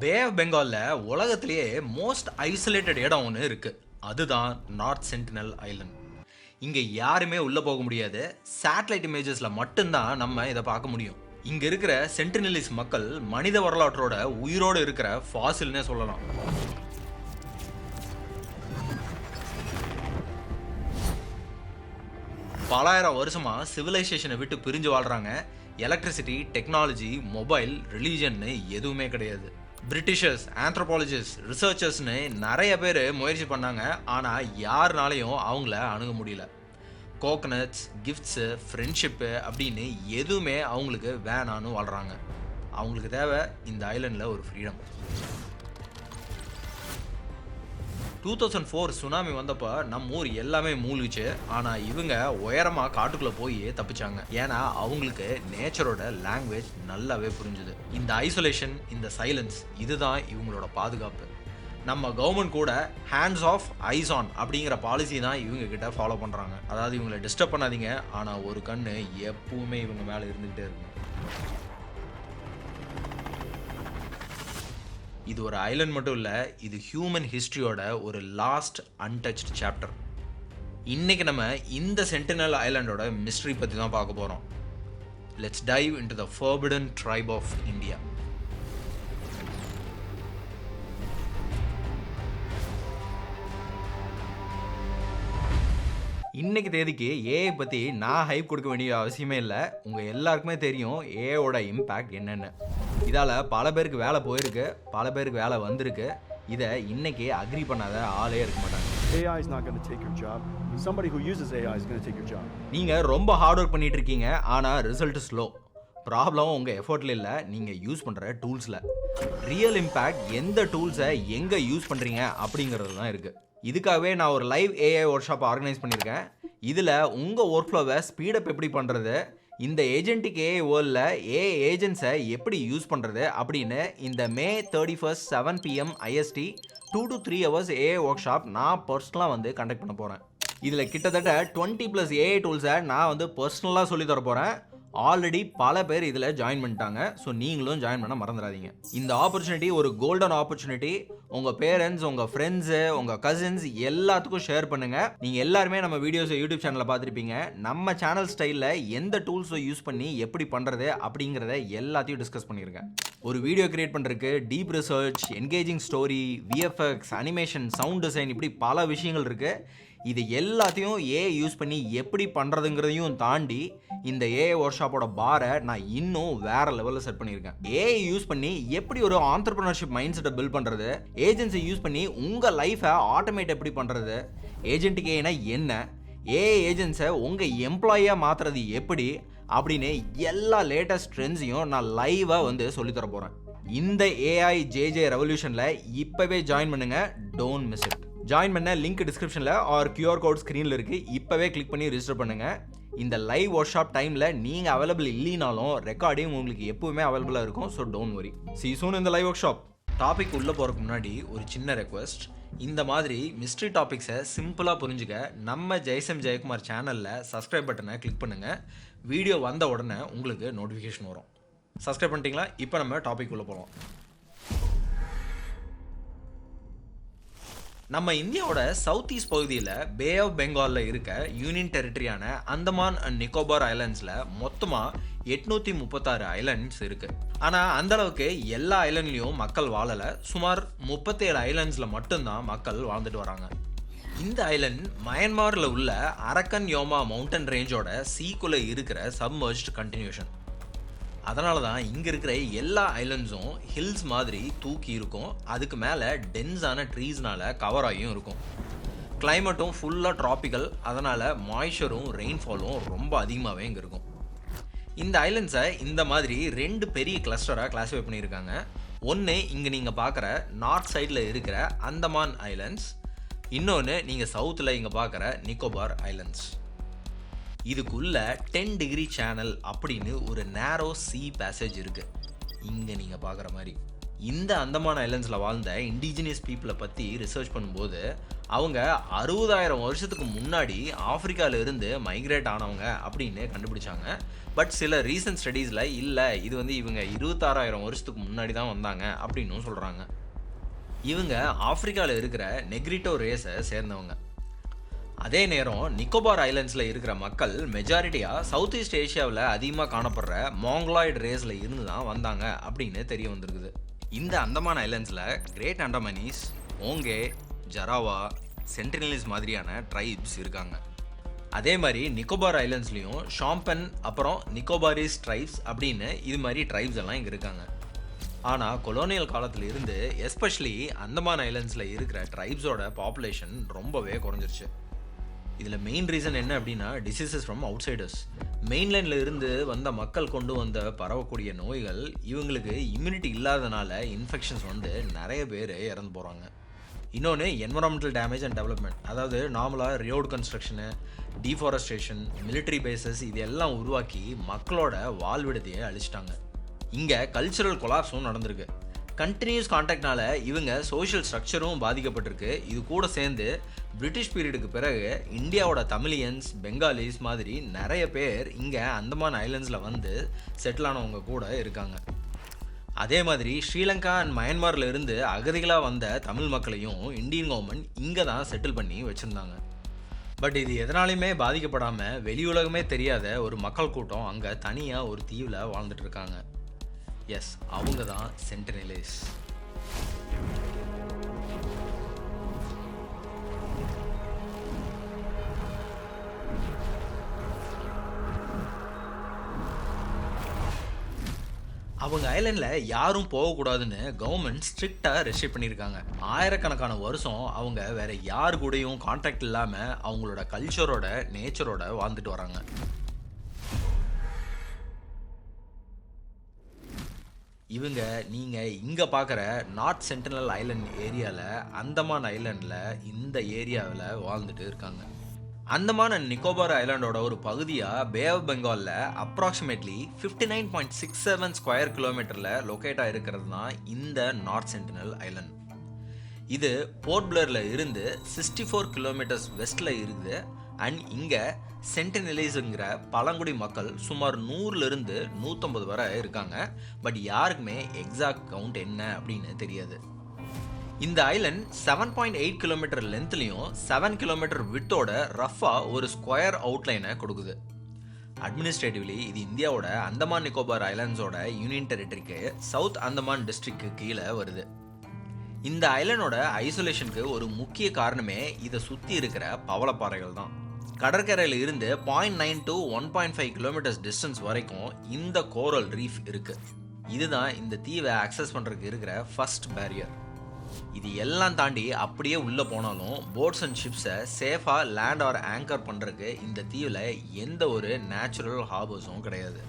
Bay of பெங்கால்ல உலகத்திலேயே most isolated இடம் ஒன்று இருக்கு. அதுதான் நார்த் சென்டினல் ஐலண்ட். இங்க யாருமே உள்ள போக முடியாது. சேட்டலைட் இமேஜஸ்ல மட்டும்தான் நம்ம இதை பார்க்க முடியும். இங்க இருக்கிற சென்டினலிஸ் மக்கள் மனித வரலாற்றோட உயிரோடு இருக்கிற ஃபாசில்னே சொல்லலாம். பலாயிரம் வருஷமா சிவிலைசேஷனை விட்டு பிரிஞ்சு வாழ்றாங்க. எலக்ட்ரிசிட்டி, டெக்னாலஜி, மொபைல், ரிலீஜன்னு எதுவுமே கிடையாது. பிரிட்டிஷர்ஸ், ஆந்த்ரோபாலஜிஸ்ட், ரிசர்ச்சர்ஸ்னு நிறைய பேர் முயற்சி பண்ணாங்க. ஆனால் யாருனாலையும் அவங்கள அணுக முடியல. கோகனட்ஸ், கிஃப்ட்ஸு, ஃப்ரெண்ட்ஷிப்பு அப்படின்னு எதுவுமே அவங்களுக்கு வேணான்னு வாழ்கிறாங்க. அவங்களுக்கு தேவை இந்த ஐலண்டில் ஒரு ஃப்ரீடம். 2004 சுனாமி வந்தப்போ நம்ம ஊர் எல்லாமே மூழ்கிச்சு. ஆனால் இவங்க உயரமாக காட்டுக்குள்ளே போய் தப்பிச்சாங்க. ஏன்னா அவங்களுக்கு நேச்சரோட லாங்குவேஜ் நல்லாவே புரிஞ்சுது. இந்த ஐசோலேஷன், இந்த சைலன்ஸ், இதுதான் இவங்களோட பாதுகாப்பு. நம்ம கவர்மெண்ட் கூட ஹேண்ட்ஸ் ஆஃப் ஐஸ் ஆன் அப்படிங்கிற பாலிசி தான் இவங்க கிட்ட ஃபாலோ பண்ணுறாங்க. அதாவது இவங்களை டிஸ்டர்ப் பண்ணாதீங்க, ஆனால் ஒரு கண்ணு எப்பவுமே இவங்க மேலே இருந்துக்கிட்டே இருக்கும். இது ஒரு ஐலண்ட் மட்டும் இல்லை, இது ஹியூமன் ஹிஸ்ட்ரியோட ஒரு லாஸ்ட் அன்டச்டு சாப்டர். இன்னைக்கு நம்ம இந்த சென்டினல் ஐலண்டோட மிஸ்ட்ரி பற்றி தான் பார்க்க போகிறோம். Let's dive into the forbidden tribe of India. இன்னைக்கு தேதிக்கு ஏஐ பற்றி நான் ஹைப் கொடுக்க வேண்டிய அவசியமே இல்லை. உங்கள் எல்லாருக்குமே தெரியும் ஏஐயோட இம்பேக்ட் என்னென்னு. இதால் பல பேருக்கு வேலை போயிருக்கு, பல பேருக்கு வேலை வந்திருக்கு. இதை இன்னைக்கு அக்ரி பண்ணாத ஆளே இருக்க மாட்டாங்க. AI is not going to take your job. Somebody who uses AI is going to take your job. நீங்கள் ரொம்ப ஹார்ட் ஒர்க் பண்ணிட்டு இருக்கீங்க, ஆனால் ரிசல்ட் ஸ்லோ. ப்ராப்ளம் உங்கள் எஃபர்ட்டில் இல்லை, நீங்கள் யூஸ் பண்ணுற டூல்ஸில். ரியல் இம்பேக்ட் எந்த டூல்ஸை எங்கே யூஸ் பண்ணுறீங்க அப்படிங்கிறது தான் இருக்குது. இதுக்காகவே நான் ஒரு live AI work shop organise பண்ணியிருக்கேன். இதில் உங்கள் ஒர்க் ஃப்ளோவை ஸ்பீடப் எப்படி பண்ணுறது, இந்த ஏஜென்டிக் ஏஐ வேர்ல்டில் ஏஐ ஏஜென்ட்ஸை எப்படி யூஸ் பண்ணுறது அப்படின்னு இந்த May 31 7 PM IST 2 to 3 hours AI work shop நான் பர்சனலாக வந்து கண்டக்ட் பண்ண போகிறேன். இதில் கிட்டத்தட்ட 20+ ஏஐ டூல்ஸை நான் வந்து பர்சனலாக சொல்லி தர போகிறேன். ஆல்ரெடி பல பேர் இதில் ஜாயின் பண்ணிட்டாங்க. ஸோ நீங்களும் ஜாயின் பண்ண மறந்துடாதீங்க. இந்த ஆப்பர்ச்சுனிட்டி ஒரு கோல்டன் ஆப்பர்ச்சுனிட்டி. உங்கள் பேரண்ட்ஸ், உங்கள் ஃப்ரெண்ட்ஸு, உங்கள் கசின்ஸ் எல்லாத்துக்கும் ஷேர் பண்ணுங்கள். நீங்கள் எல்லாருமே நம்ம வீடியோஸை யூடியூப் சேனலில் பார்த்துருப்பீங்க. நம்ம சேனல் ஸ்டைலில் எந்த டூல்ஸை யூஸ் பண்ணி எப்படி பண்ணுறது அப்படிங்கிறத எல்லாத்தையும் டிஸ்கஸ் பண்ணியிருக்கேன். ஒரு வீடியோ கிரியேட் பண்ணுறதுக்கு deep research, engaging story, VFX, animation, sound design, இப்படி பல விஷயங்கள் இருக்குது. இது எல்லாத்தையும் ஏஐ யூஸ் பண்ணி எப்படி பண்ணுறதுங்கிறதையும் தாண்டி இந்த ஏஐ ஒர்க் ஷாப்போட பாரை நான் இன்னும் வேற லெவலில் செட் பண்ணியிருக்கேன். ஏஐ யூஸ் பண்ணி எப்படி ஒரு ஆண்டர்பிரினர்ஷிப் மைண்ட் செட்டை பில்ட் பண்ணுறது, ஏஜென்சி யூஸ் பண்ணி உங்கள் லைஃபை ஆட்டோமேட் எப்படி பண்ணுறது, ஏஜென்ட்டுக்கு ஏன்னா என்ன, ஏஐ ஏஜென்ட்ஸை உங்கள் எம்ப்ளாயியாக மாற்றுறது எப்படி அப்படின்னு எல்லா லேட்டஸ்ட் ட்ரெண்ட்ஸையும் நான் லைவாக வந்து சொல்லித்தர போகிறேன். இந்த ஏஐ ஜேஜே ரெவல்யூஷனில் இப்போவே ஜாயின் பண்ணுங்கள். Don't miss it. ஜாயின் பண்ண லிங்க் டிஸ்கிரிப்ஷனில் ஆர் QR கோட் ஸ்க்ரீனில் இருக்குது. இப்போவே கிளிக் பண்ணி ரிஜிஸ்டர் பண்ணுங்கள். இந்த லைவ் ஒர்க் ஷாப் டைமில் நீங்கள் அவைலபிள் இல்லைனாலும் ரெக்கார்டிங் உங்களுக்கு எப்பவுமே அவைலபிளாக இருக்கும். So don't worry. See you soon in the live workshop. Topic உள்ளே போகிறதுக்கு முன்னாடி ஒரு சின்ன ரெக்வெஸ்ட். இந்த மாதிரி மிஸ்ட்ரி டாபிக்ஸை சிம்பிளாக புரிஞ்சுக்க நம்ம ஜெய்சம் ஜெயக்குமார் சேனலில் சப்ஸ்கிரைப் பட்டனை கிளிக் பண்ணுங்கள். வீடியோ வந்த உடனே உங்களுக்கு நோட்டிஃபிகேஷன் வரும். சப்ஸ்கிரைப் பண்ணிட்டீங்களா? இப்போ நம்ம டாபிக் உள்ளே போகலாம். நம்ம இந்தியாவோட சவுத் ஈஸ்ட் பகுதியில் பே ஆஃப் பெங்காலில் இருக்க யூனியன் டெரிட்டரியான அந்தமான் அண்ட் நிக்கோபார் ஐலண்ட்ஸில் மொத்தமாக 836 ஐலண்ட்ஸ் இருக்குது. ஆனால் அந்தளவுக்கு எல்லா ஐலண்ட்லேயும் மக்கள் வாழலை. சுமார் 37 ஐலண்ட்ஸில் மட்டும்தான் மக்கள் வாழ்ந்துட்டு வராங்க. இந்த ஐலண்ட் மயன்மாரில் உள்ள அரக்கன் யோமா மவுண்டன் ரேஞ்சோட சீக்குள்ளே இருக்கிற சப்மர்ஜ்ட் கண்டினியூஷன். அதனால தான் இங்கே இருக்கிற எல்லா ஐலண்ட்ஸும் ஹில்ஸ் மாதிரி தூக்கி இருக்கும். அதுக்கு மேலே டென்ஸான ட்ரீஸ்னால கவர் ஆகியும் இருக்கும். கிளைமேட்டும் ஃபுல்லாக ட்ராபிக்கல். அதனால் மாய்ச்சரும் ரெயின்ஃபாலும் ரொம்ப அதிகமாகவே இங்கே இருக்கும். இந்த ஐலண்ட்ஸை இந்த மாதிரி 2 பெரிய கிளஸ்டராக கிளாஸிஃபை பண்ணியிருக்காங்க. ஒன்று இங்கே நீங்கள் பார்க்குற நார்த் சைடில் இருக்கிற அந்தமான் ஐலண்ட்ஸ், இன்னொன்று நீங்கள் சவுத்தில் இங்கே பார்க்குற நிக்கோபார் ஐலண்ட்ஸ். இதுக்குள்ள 10 டிகிரி சேனல் அப்படின்னு ஒரு நேரோ சி பேசேஜ் இருக்குது. இங்கே நீங்கள் பார்க்குற மாதிரி இந்த அந்தமான் ஐலண்ட்ஸில் வாழ்ந்த இண்டிஜினியஸ் பீப்புளை பற்றி ரிசர்ச் பண்ணும்போது அவங்க 60,000 வருஷத்துக்கு முன்னாடி ஆப்பிரிக்காவில் இருந்து மைக்ரேட் ஆனவங்க அப்படின்னு கண்டுபிடிச்சாங்க. பட் சில ரீசன்ட் ஸ்டடீஸில் இல்லை, இது வந்து இவங்க 26,000 வருஷத்துக்கு முன்னாடி தான் வந்தாங்க அப்படின்னும் சொல்கிறாங்க. இவங்க ஆப்பிரிக்காவில் இருக்கிற நெக்ரிட்டோ ரேஸை சேர்ந்தவங்க. அதே நேரம் நிக்கோபார் ஐலண்ட்ஸில் இருக்கிற மக்கள் மெஜாரிட்டியாக சவுத் ஈஸ்ட் ஏஷியாவில் அதிகமாக காணப்படுற மாங்கலாய்டு ரேஸில் இருந்து தான் வந்தாங்க அப்படின்னு தெரிய வந்திருக்குது. இந்த அந்தமான் ஐலண்ட்ஸில் கிரேட் அண்டமானீஸ், ஓங்கே, ஜராவா, சென்டினலிஸ் மாதிரியான ட்ரைப்ஸ் இருக்காங்க. அதே மாதிரி நிக்கோபார் ஐலண்ட்ஸ்லேயும் ஷாம்பன் அப்புறம் நிக்கோபாரிஸ் ட்ரைப்ஸ் அப்படின்னு இது மாதிரி ட்ரைப்ஸ் எல்லாம் இங்கே இருக்காங்க. ஆனால் கொலோனியல் காலத்தில் இருந்து எஸ்பெஷலி அந்தமான் ஐலண்ட்ஸில் இருக்கிற ட்ரைப்ஸோட பாப்புலேஷன் ரொம்பவே குறைஞ்சிருச்சு. இதில் மெயின் ரீசன் என்ன அப்படின்னா டிசீசஸ் ஃப்ரம் அவுட்சைடர்ஸ். மெயின்லைனில் இருந்து வந்த மக்கள் கொண்டு வந்த பரவக்கூடிய நோய்கள் இவங்களுக்கு இம்யூனிட்டி இல்லாதனால இன்ஃபெக்ஷன்ஸ் வந்து நிறைய பேர் இறந்து போகிறாங்க. இன்னொன்று என்வரான்மெண்டல் டேமேஜ் அண்ட் டெவலப்மெண்ட். அதாவது நார்மலாக road construction, deforestation, military bases இது எல்லாம் உருவாக்கி மக்களோட வாழ்விடத்தையே அழிச்சிட்டாங்க. இங்கே கல்ச்சுரல் கொலாப்ஸும் நடந்திருக்கு. கண்டினியூஸ் கான்டாக்ட்னால இவங்க சோஷியல் ஸ்ட்ரக்சரும் பாதிக்கப்பட்டிருக்கு. இது கூட சேர்ந்து பிரிட்டிஷ் பீரியடுக்கு பிறகு இந்தியாவோட தமிழியன்ஸ், பெங்காலிஸ் மாதிரி நிறைய பேர் இங்கே அந்தமான் ஐலண்ட்ஸில் வந்து செட்டில் ஆனவங்க கூட இருக்காங்க. அதே மாதிரி ஸ்ரீலங்கா அண்ட் மயன்மாரில் இருந்து அகதிகளாக வந்த தமிழ் மக்களையும் இந்தியன் கவர்மெண்ட் இங்கே தான் செட்டில் பண்ணி வச்சுருந்தாங்க. பட் இது எதனாலையுமே பாதிக்கப்படாமல் வெளியுலகமே தெரியாத ஒரு மக்கள் கூட்டம் அங்கே தனியாக ஒரு தீவில் வாழ்ந்துட்டு இருக்காங்க. எஸ், அவங்க தான் சென்டினலிஸ். அவங்க ஐலண்டில் யாரும் போகக்கூடாதுன்னு கவர்மெண்ட் ஸ்ட்ரிக்டாக ரெஸ்ட்ரிக்ட் பண்ணியிருக்காங்க. ஆயிரக்கணக்கான வருஷம் அவங்க வேற யார் கூடயும் கான்டாக்ட் இல்லாமல் அவங்களோட கல்ச்சரோட நேச்சரோட வாழ்ந்துட்டு வராங்க. இவங்க நீங்கள் இங்கே பார்க்குற நார்த் சென்டினல் ஐலண்ட் ஏரியாவில், அந்தமான் ஐலண்டில் இந்த ஏரியாவில் வாழ்ந்துட்டு இருக்காங்க. அந்தமான் அண்ட் நிக்கோபார் ஐலாண்டோட ஒரு பகுதியாக பே ஆஃப் பெங்காலில் அப்ராக்சிமேட்லி 59.67 ஸ்கொயர் கிலோமீட்டரில் லொக்கேட்டாக இருக்கிறது தான் இந்த நார்த் சென்டினல் ஐலண்ட். இது போர்ட் பிளேரில் இருந்து 64 கிலோமீட்டர்ஸ் வெஸ்ட்டில் இருக்குது. அண்ட் இங்கே சென்டினலிஸ்ங்கிற பழங்குடி மக்கள் சுமார் 100லிருந்து 150 வரை இருக்காங்க. பட் யாருக்குமே எக்ஸாக்ட் கவுண்ட் என்ன அப்படின்னு தெரியாது. இந்த ஐலண்ட் 7.8 கிலோமீட்டர் லென்த்லையும் 7 கிலோமீட்டர் விட்டோட ரஃபாக ஒரு ஸ்கொயர் அவுட்லைனை கொடுக்குது. அட்மினிஸ்ட்ரேட்டிவ்லி இது இந்தியாவோட அந்தமான் நிக்கோபார் ஐலண்ட்ஸோட யூனியன் டெரிட்டரிக்கு சவுத் அந்தமான் டிஸ்ட்ரிக்ட்க்கு கீழே வருது. இந்த ஐலண்டோட ஐசோலேஷனுக்கு ஒரு முக்கிய காரணமே இதை சுற்றி இருக்கிற பவளப்பாறைகள் தான். கடற்கரையில் இருந்து 0.9 to 1.5 கிலோமீட்டர்ஸ் டிஸ்டன்ஸ் வரைக்கும் இந்த கோரல் ரீஃப் இருக்கு. இதுதான் இந்த தீவை அக்சஸ் பண்ணுறதுக்கு இருக்கிற ஃபர்ஸ்ட் பேரியர். இது எல்லாம் தாண்டி அப்படியே உள்ளே போனாலும் போட்ஸ் அண்ட் ஷிப்ஸை சேஃபாக லேண்ட் ஆர் ஆங்கர் பண்ணுறதுக்கு இந்த தீவில் எந்த ஒரு நேச்சுரல் ஹார்பர்ஸும் கிடையாது.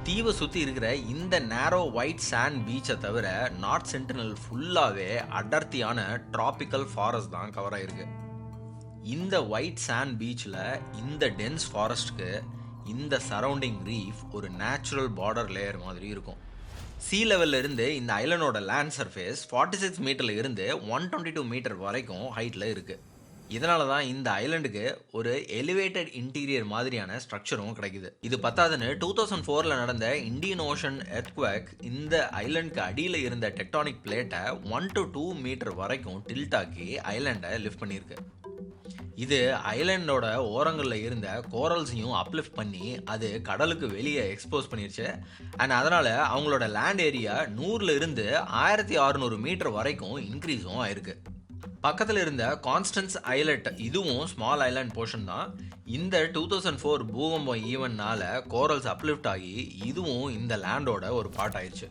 தீவை சுற்றி இருக்கிற இந்த நேரோ ஒயிட் சாண்ட் பீச்சை தவிர நார்த் சென்டினல் ஃபுல்லாகவே அடர்த்தியான ட்ராபிக்கல் ஃபாரஸ்ட் தான் கவர் ஆகிருக்கு. இந்த ஒயிட் சாண்ட் பீச்சில் இந்த டென்ஸ் ஃபாரஸ்ட்டுக்கு இந்த சரௌண்டிங் ரீஃப் ஒரு நேச்சுரல் பார்டர் லேயர் மாதிரி இருக்கும். சீ லெவலில் இருந்து இந்த ஐலண்டோட லேண்ட் சர்ஃபேஸ் 46 மீட்டரில் இருந்து 122 மீட்டர் வரைக்கும் ஹைட்டில் இருக்குது. இதனால தான் இந்த ஐலண்டுக்கு ஒரு எலிவேட்டட் இன்டீரியர் மாதிரியான ஸ்ட்ரக்சரும் கிடைக்குது. இது பத்தாதுன்னு 2004 நடந்த இந்தியன் ஓஷன் எர்த்குவேக் இந்த ஐலண்டுக்கு அடியில் இருந்த டெக்டானிக் பிளேட்டை 1 to 2 மீட்டர் வரைக்கும் டில்ட் ஆக்கி ஐலண்டை லிஃப்ட் பண்ணியிருக்கு. இது ஐலண்டோட ஓரங்களில் இருந்த கோரல்ஸையும் அப்லிஃப்ட் பண்ணி அது கடலுக்கு வெளியே எக்ஸ்போஸ் பண்ணிருச்சு. அண்ட் அதனால் அவங்களோட லேண்ட் ஏரியா 100ல் இருந்து 1600 மீட்டர் வரைக்கும் இன்க்ரீஸும் ஆயிருக்கு. பக்கத்தில் இருந்த கான்ஸ்டன்ஸ் ஐலட் இதுவும் ஸ்மால் ஐலாண்ட் போர்ஷன் தான். இந்த 2004 பூகம்பம் ஈவென்ட்னால கோரல்ஸ் அப்லிஃப்ட் ஆகி இதுவும் இந்த லேண்டோட ஒரு பார்ட் ஆயிடுச்சு.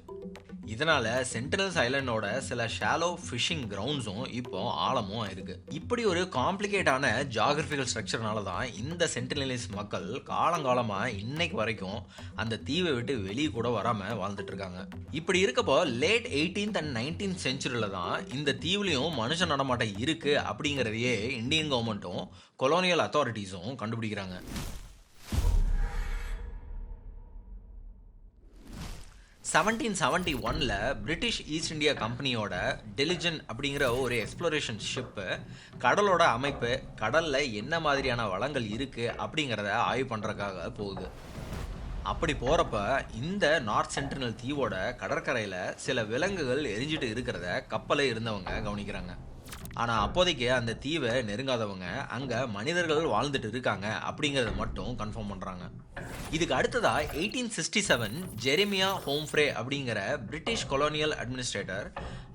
இதனால சென்டினல்ஸ் ஐலண்டோட சில ஷாலோ ஃபிஷிங் கிரவுண்ட்ஸும் இப்போ ஆழமும் ஆயிருக்கு. இப்படி ஒரு காம்ப்ளிகேட்டான ஜியாகிரபிக்கல் ஸ்ட்ரக்சர்னால தான் இந்த சென்டினலிஸ் மக்கள் காலங்காலமாக இன்னைக்கு வரைக்கும் அந்த தீவை விட்டு வெளியே கூட வராமல் வாழ்ந்துட்டு இருக்காங்க. இப்படி இருக்கப்போ லேட் 18th and 19th செஞ்சுரியில் தான் இந்த தீவுலையும் மனுஷ நடமாட்டம் இருக்கு அப்படிங்கிறதையே இந்தியன் கவர்மெண்ட்டும் கொலோனியல் அத்தாரிட்டிஸும் கண்டுபிடிக்கிறாங்க. 1771ல் பிரிட்டிஷ் ஈஸ்ட் இந்தியா கம்பெனியோட டெலிஜன் அப்படிங்கிற ஒரு எக்ஸ்ப்ளோரேஷன் ஷிப்பு கடலோட அமைப்பு, கடலில் என்ன மாதிரியான வளங்கள் இருக்குது அப்படிங்கிறத ஆய்வு பண்ணுறதுக்காக போகுது. அப்படி போகிறப்ப இந்த நார்த் சென்ட்ரல் தீவோட கடற்கரையில் சில விலங்குகள் எரிஞ்சிட்டு இருக்கிறத கப்பலில் இருந்தவங்க கவனிக்கிறாங்க. ஆனால் அப்போதைக்கு அந்த தீவை நெருங்காதவங்க அங்கே மனிதர்கள் வாழ்ந்துட்டு இருக்காங்க அப்படிங்கிறத மட்டும் கன்ஃபார்ம் பண்ணுறாங்க. இதுக்கு அடுத்ததாக 1867 ஜெரிமியா ஹோம்ஃப்ரே அப்படிங்கிற British colonial administrator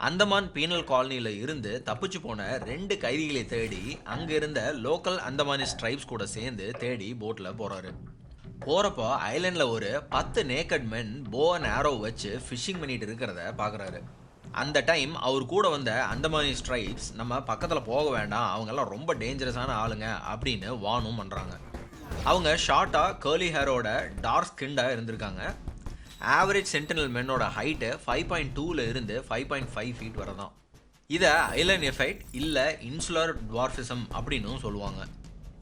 Andaman penal காலனியில் இருந்து தப்பிச்சு போன 2 கைதிகளை தேடி அங்கே இருந்த லோக்கல் அந்தமானிஸ் ட்ரைப்ஸ் கூட சேர்ந்து தேடி போட்டில் போகிறாரு. போகிறப்போ ஐலண்டில் ஒரு 10 நேக்கட் மென் போ அண்ட் ஆரோ வச்சு ஃபிஷிங் பண்ணிட்டு இருக்கிறத பார்க்குறாரு. அந்த டைம் அவர் கூட வந்த அந்தமானிஸ் ட்ரைப்ஸ் நம்ம பக்கத்தில் போக வேண்டாம், அவங்கெல்லாம் ரொம்ப டேஞ்சரஸான ஆளுங்க அப்படின்னு வார்னும் பண்ணுறாங்க. அவங்க ஷார்ட்டாக கேர்லி ஹேரோட டார்க் ஸ்கின்டாக இருந்திருக்காங்க. ஆவரேஜ் சென்டினல் மென்னோட ஹைட்டு 5.2 இருந்து 5.5 ஃபீட் வரை தான். இதை ஐலண்ட் எஃபெக்ட் இல்லை இன்சுலர் டுவார்ஃபிசம் அப்படின்னும் சொல்லுவாங்க.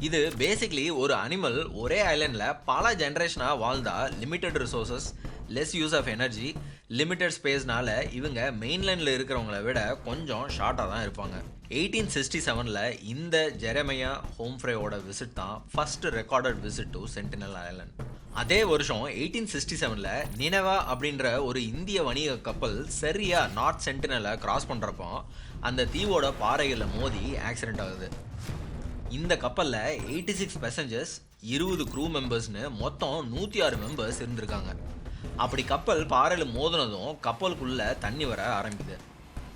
இது பேசிக்லி ஒரு அனிமல் ஒரே ஐலண்டில் பல ஜென்ரேஷனாக வாழ்ந்தால் limited resources, less use of energy, limited ஸ்பேஸ்னால இவங்க மெயின்லேண்டில் இருக்கிறவங்கள விட கொஞ்சம் ஷார்ட்டாக தான் இருப்பாங்க. 1867ல் இந்த ஜெரமையா ஹோம்ஃப்ரேயோட விசிட் தான் first recorded visit to sentinel Island. அதே வருஷம் 1867ல் நினவா அப்படின்ற ஒரு இந்திய வணிக கப்பல் சரியா நார்த் சென்டினலை கிராஸ் பண்ணுறப்போ அந்த தீவோட பாறைகளில் மோதி ஆக்சிடென்ட் ஆகுது. இந்த கப்பலில் 86 பேசஞ்சர்ஸ், 20 க்ரூ மெம்பர்ஸ்னு மொத்தம் 106 மெம்பர்ஸ் இருந்திருக்காங்க. அப்படி கப்பல் பாறையில் மோதினதும் கப்பலுக்குள்ளே தண்ணி வர ஆரம்பிக்குது.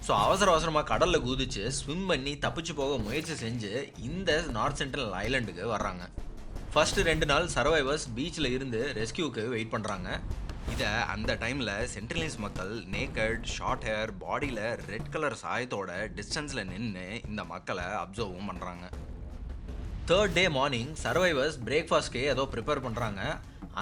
ஸோ அவசரமாக கடலில் குதிச்சு ஸ்விம் பண்ணி தப்பிச்சு போக முயற்சி செஞ்சு இந்த நார்த் சென்ட்ரல் ஐலண்டுக்கு வர்றாங்க. ஃபர்ஸ்ட் 2 நாள் சர்வைவர்ஸ் பீச்சில் இருந்து ரெஸ்கியூக்கு வெயிட் பண்ணுறாங்க. இதை அந்த டைமில் சென்ட்ரலைஸ் மக்கள் நேக்கட், ஷார்ட் ஹேர், பாடியில் ரெட் கலர் சாயத்தோட டிஸ்டன்ஸில் நின்று இந்த மக்களை அப்சர்வும் பண்ணுறாங்க. 3rd டே மார்னிங் சர்வைவர்ஸ் பிரேக்ஃபாஸ்ட்கே ஏதோ ப்ரிப்பேர் பண்ணுறாங்க.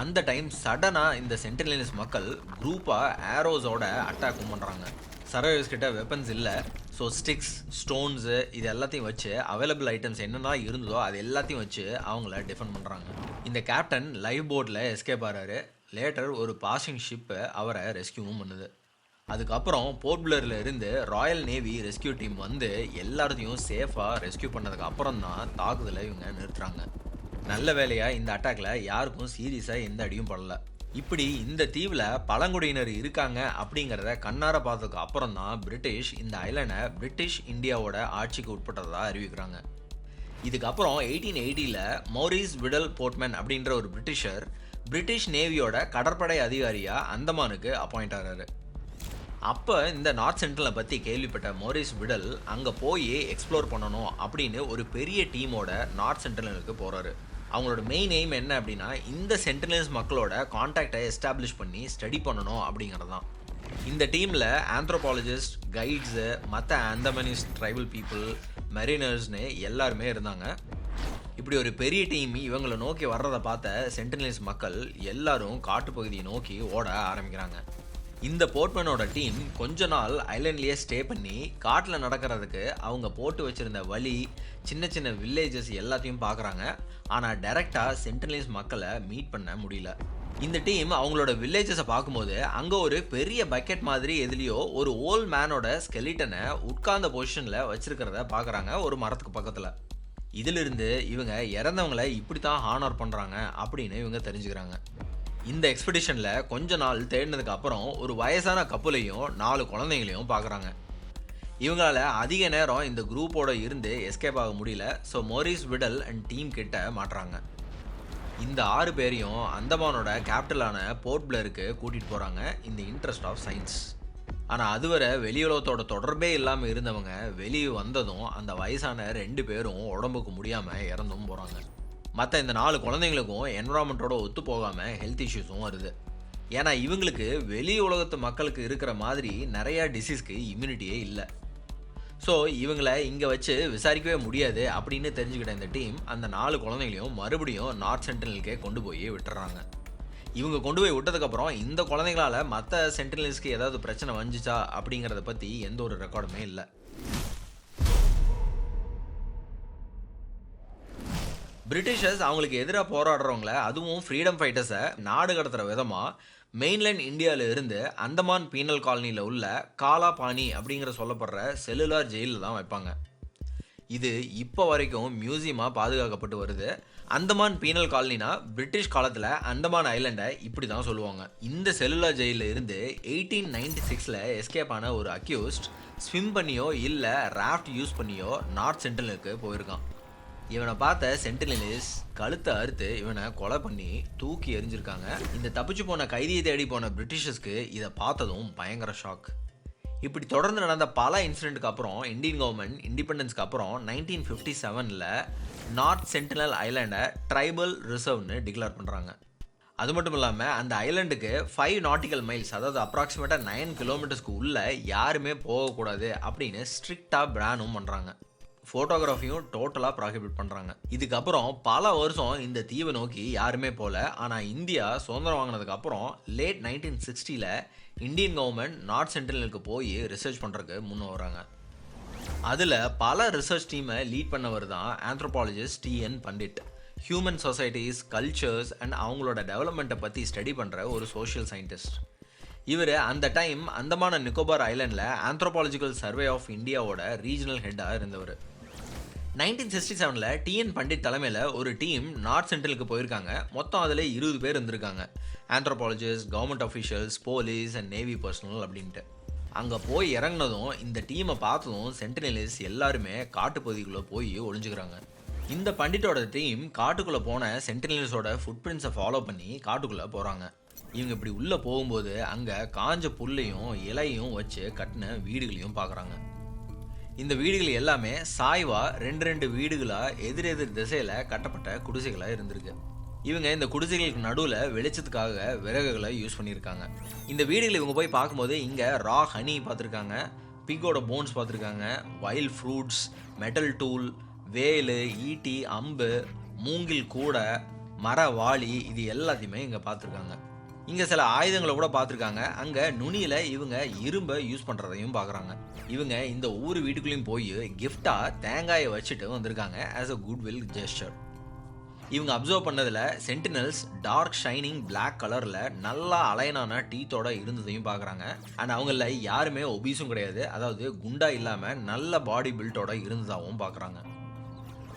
அந்த டைம் சடனாக இந்த சென்டினலிஸ் மக்கள் குரூப்பாக ஏரோஸோட அட்டாக்கும் பண்ணுறாங்க. சர்வைவர்ஸ் கிட்ட வெப்பன்ஸ் இல்லை. ஸோ ஸ்டிக்ஸ், ஸ்டோன்ஸு இது எல்லாத்தையும் வச்சு அவைலபிள் ஐட்டம்ஸ் என்னென்னா இருந்ததோ அது எல்லாத்தையும் வச்சு அவங்கள டிஃபெண்ட் பண்ணுறாங்க. இந்த கேப்டன் லைவ் போட்டில் எஸ்கேப் ஆகிறாரு. லேட்டர் ஒரு பாசிங் ஷிப்பை அவரை ரெஸ்கியூவும் பண்ணுது. அதுக்கப்புறம் போர்ட் பிளேரில் இருந்து ராயல் நேவி ரெஸ்கியூ டீம் வந்து எல்லாத்தையும் சேஃபாக ரெஸ்கியூ பண்ணதுக்கு அப்புறம் தான் தாக்குதலை இவங்க நிறுத்துறாங்க. நல்ல வேலையாக இந்த அட்டாக்ல யாருக்கும் சீரியஸாக எந்த அடியும் படலை. இப்படி இந்த தீவில் பழங்குடியினர் இருக்காங்க அப்படிங்கிறத கண்ணார பார்த்ததுக்கு அப்புறம் தான் பிரிட்டிஷ் இந்த ஐலண்டை பிரிட்டிஷ் இந்தியாவோட ஆட்சிக்கு உட்பட்டதாக அறிவிக்கிறாங்க. இதுக்கப்புறம் 1880ல் மௌரிஸ் விடல் போர்ட்மேன் அப்படின்ற ஒரு பிரிட்டிஷர் பிரிட்டிஷ் நேவியோட கடற்படை அதிகாரியாக அந்தமானுக்கு அப்பாயிண்ட் ஆகிறாரு. அப்போ இந்த நார்த் சென்ட்ரலை பற்றி கேள்விப்பட்ட மோரிஸ் விடல் அங்கே போய் எக்ஸ்ப்ளோர் பண்ணணும் அப்படின்னு ஒரு பெரிய டீமோட நார்த் சென்ட்ரலுக்கு போகிறாரு. அவங்களோட மெயின் எய்ம் என்ன அப்படின்னா இந்த சென்டினல்ஸ் மக்களோட கான்டாக்டை எஸ்டாப்ளிஷ் பண்ணி ஸ்டடி பண்ணணும் அப்படிங்கிறது தான். இந்த டீமில் ஆந்த்ரோபாலஜிஸ்ட், கைட்ஸு, மற்ற அந்தமனிஸ் ட்ரைபல் பீப்புள், மெரினர்ஸ்னு எல்லாருமே இருந்தாங்க. இப்படி ஒரு பெரிய டீம் இவங்களை நோக்கி வர்றதை பார்த்த சென்டினல்ஸ் மக்கள் எல்லாரும் காட்டுப்பகுதியை நோக்கி ஓட ஆரம்பிக்கிறாங்க. இந்த போர்ட்மேனோட டீம் கொஞ்ச நாள் ஐலண்ட்லேயே ஸ்டே பண்ணி காட்டில் நடக்கிறதுக்கு அவங்க போட்டு வச்சுருந்த வழி, சின்ன சின்ன வில்லேஜஸ் எல்லாத்தையும் பார்க்குறாங்க. ஆனால் டைரெக்டாக சென்டினல்ஸ் மக்களை மீட் பண்ண முடியல. இந்த டீம் அவங்களோட வில்லேஜஸை பார்க்கும்போது அங்கே ஒரு பெரிய பக்கெட் மாதிரி எதுலேயோ ஒரு ஓல்ட் மேனோட ஸ்கெலிட்டனை உட்கார்ந்த பொசிஷனில் வச்சுருக்கிறத பார்க்குறாங்க ஒரு மரத்துக்கு பக்கத்தில். இதிலிருந்து இவங்க இறந்தவங்களை இப்படி தான் ஹானர் பண்ணுறாங்க அப்படின்னு இவங்க தெரிஞ்சுக்கிறாங்க. இந்த எக்ஸ்பெடிஷனில் கொஞ்ச நாள் தேடினதுக்கு அப்புறம் ஒரு வயசான கப்பலையும் 4 குழந்தைங்களையும் பார்க்குறாங்க. இவங்களால அதிக நேரம் இந்த குரூப்போட இருந்து எஸ்கேப் ஆக முடியல. ஸோ மோரிஸ் விடல் அண்ட் டீம் கிட்ட மாட்டுறாங்க. இந்த 6 பேரையும் அந்தமானோட கேபிட்டலான போர்ட் பிளேருக்கு கூட்டிகிட்டு போகிறாங்க இந்த இன்ட்ரெஸ்ட் ஆஃப் சயின்ஸ். ஆனால் அதுவரை வெளியுலகத்தோட தொடர்பே இல்லாமல் இருந்தவங்க வெளியே வந்ததும் அந்த வயசான 2 பேரும் உடம்புக்கு முடியாமல் இறந்தும் போகிறாங்க. மற்ற இந்த 4 குழந்தைங்களுக்கும் என்வரான்மெண்ட்டோட ஒத்து போகாமல் ஹெல்த் இஷ்யூஸும் வருது. ஏன்னா இவங்களுக்கு வெளி உலகத்து மக்களுக்கு இருக்கிற மாதிரி நிறையா டிசீஸ்க்கு இம்யூனிட்டியே இல்லை. ஸோ இவங்களை இங்கே வச்சு விசாரிக்கவே முடியாது அப்படின்னு தெரிஞ்சுக்கிட்ட இந்த டீம் அந்த 4 குழந்தைங்களையும் மறுபடியும் நார்த் சென்டினலுக்கே கொண்டு போய் விட்டுறாங்க. இவங்க கொண்டு போய் விட்டதுக்கப்புறம் இந்த குழந்தைங்களால் மற்ற சென்டினல்ஸ்க்கு ஏதாவது பிரச்சனை வந்துச்சா அப்படிங்கிறத பற்றி எந்த ஒரு ரெக்கார்டுமே இல்லை. பிரிட்டிஷர்ஸ் அவங்களுக்கு எதிராக போராடுறவங்கள, அதுவும் ஃப்ரீடம் ஃபைட்டர்ஸை நாடு கடத்துகிற விதமாக மெயின்லேண்ட் இந்தியாவில் இருந்து அந்தமான் பீனல் காலனியில் உள்ள காலாபானி அப்படிங்கிற சொல்லப்படுற செல்லுலார் ஜெயிலில் தான் வைப்பாங்க. இது இப்போ வரைக்கும் மியூசியமாக பாதுகாக்கப்பட்டு வருது. அந்தமான் பீனல் காலனினா பிரிட்டிஷ் காலத்தில் அந்தமான் ஐலண்டை இப்படி தான் சொல்லுவாங்க. இந்த செல்லுலார் ஜெயிலில் இருந்து 1896 எஸ்கேப் ஆன ஒரு அக்யூஸ்ட் ஸ்விம் பண்ணியோ இல்லை ராஃப்ட் யூஸ் பண்ணியோ நார்த் சென்டினலுக்கு போயிருக்கான். இவனை பார்த்த சென்டினலிஸ் கழுத்தை அறுத்து இவனை கொலை பண்ணி தூக்கி எறிஞ்சிருக்காங்க. இந்த தப்பிச்சு போன கைதியை தேடி போன பிரிட்டிஷர்ஸ்க்கு இதை பார்த்ததும் பயங்கர ஷாக். இப்படி தொடர்ந்து நடந்த பல இன்சிடென்ட்டுக்கு அப்புறம் இந்தியன் கவர்மெண்ட் இண்டிபெண்டன்ஸ்க்கு அப்புறம் 1957 நார்த் சென்டினல் ஐலாண்டை ட்ரைபல் ரிசர்வ்னு டிக்ளேர் பண்ணுறாங்க. அது மட்டும் இல்லாமல் அந்த ஐலாண்டுக்கு 5 நாட்டிக்கல் மைல்ஸ், அதாவது அப்ராக்சிமேட்டாக 9 கிலோமீட்டர்ஸ்க்கு உள்ளே யாருமே போகக்கூடாது அப்படின்னு ஸ்ட்ரிக்டாக பிரானும் பண்ணுறாங்க. ஃபோட்டோகிராஃபியும் டோட்டலாக ப்ராஹிபிட் பண்ணுறாங்க. இதுக்கப்புறம் பல வருஷம் இந்த தீவை நோக்கி யாருமே போகல. ஆனால் இந்தியா சுதந்திரம் வாங்கினதுக்கப்புறம் லேட் 1960 இந்தியன் கவர்மெண்ட் நார்த் சென்டினலுக்கு போய் ரிசர்ச் பண்ணுறதுக்கு முன்னே வராங்க. அதில் பல ரிசர்ச் டீமை லீட் பண்ணவர் தான் anthropologist T.N. Pandit. Human societies, cultures and அவங்களோட டெவலப்மெண்ட்டை பற்றி ஸ்டடி பண்ணுற ஒரு சோஷியல் சயின்டிஸ்ட். இவர் அந்த டைம் அந்தமான் அண்ட் நிக்கோபார் ஐலாண்டில் ஆந்த்ரோபாலஜிக்கல் சர்வே ஆஃப் இந்தியாவோட ரீஜனல் ஹெட்டாக இருந்தவர். 1967 T.N. பண்டிட் தலைமையில் ஒரு டீம் நார்த் சென்ட்ரலுக்கு போயிருக்காங்க. மொத்தம் அதில் 20 பேர் இருந்திருக்காங்க. Anthropologist, government officials, police and navy personal அப்படின்ட்டு. அங்கே போய் இறங்கினதும் இந்த டீமை பார்த்ததும் சென்டினலிஸ் எல்லாருமே காட்டுப்பகுதிக்குள்ளே போய் ஒளிஞ்சுக்கிறாங்க. இந்த பண்டிட்டோட டீம் காட்டுக்குள்ளே போன சென்டினலிஸோட ஃபுட் பிரிண்ட்ஸை ஃபாலோ பண்ணி காட்டுக்குள்ளே போகிறாங்க. இவங்க இப்படி உள்ளே போகும்போது அங்கே காஞ்ச புல்லையும் இலையும் வச்சு கட்டின வீடுகளையும் பார்க்குறாங்க. இந்த வீடுகள் எல்லாமே சாய்வா 2 வீடுகளாக எதிரெதிர் திசையில் கட்டப்பட்ட குடிசைகளாக இருந்திருக்கு. இவங்க இந்த குடிசைகளுக்கு நடுவில் வெளிச்சத்துக்காக விறகுகளை யூஸ் பண்ணியிருக்காங்க. இந்த வீடுகளை இவங்க போய் பார்க்கும்போது இங்கே ரா ஹனி பார்த்துருக்காங்க, பிக்கோட போன்ஸ் பார்த்துருக்காங்க, wild fruits, metal tool, Velu, ஈட்டி, அம்பு, மூங்கில் கூடை, மர வாளி, இது எல்லாத்தையுமே இங்கே பார்த்துருக்காங்க. இங்கே சில ஆயுதங்களை கூட பார்த்துருக்காங்க. அங்கே நுனியில் இவங்க இரும்பை யூஸ் பண்ணுறதையும் பார்க்குறாங்க. இவங்க இந்த ஒவ்வொரு வீட்டுக்குள்ளேயும் போய் கிஃப்டாக தேங்காயை வச்சுட்டு வந்திருக்காங்க ஆஸ் அ குட்வில் ஜெஸ்டர். இவங்க அப்சர்வ் பண்ணதில் சென்டினல்ஸ் டார்க் ஷைனிங் பிளாக் கலரில் நல்லா அலைனான டீத்தோட இருந்ததையும் பார்க்குறாங்க. அண்ட் அவங்கள யாருமே ஒபீஸும் கிடையாது, அதாவது குண்டா இல்லாமல் நல்ல பாடி பில்ட்டோட இருந்ததாகவும் பார்க்குறாங்க.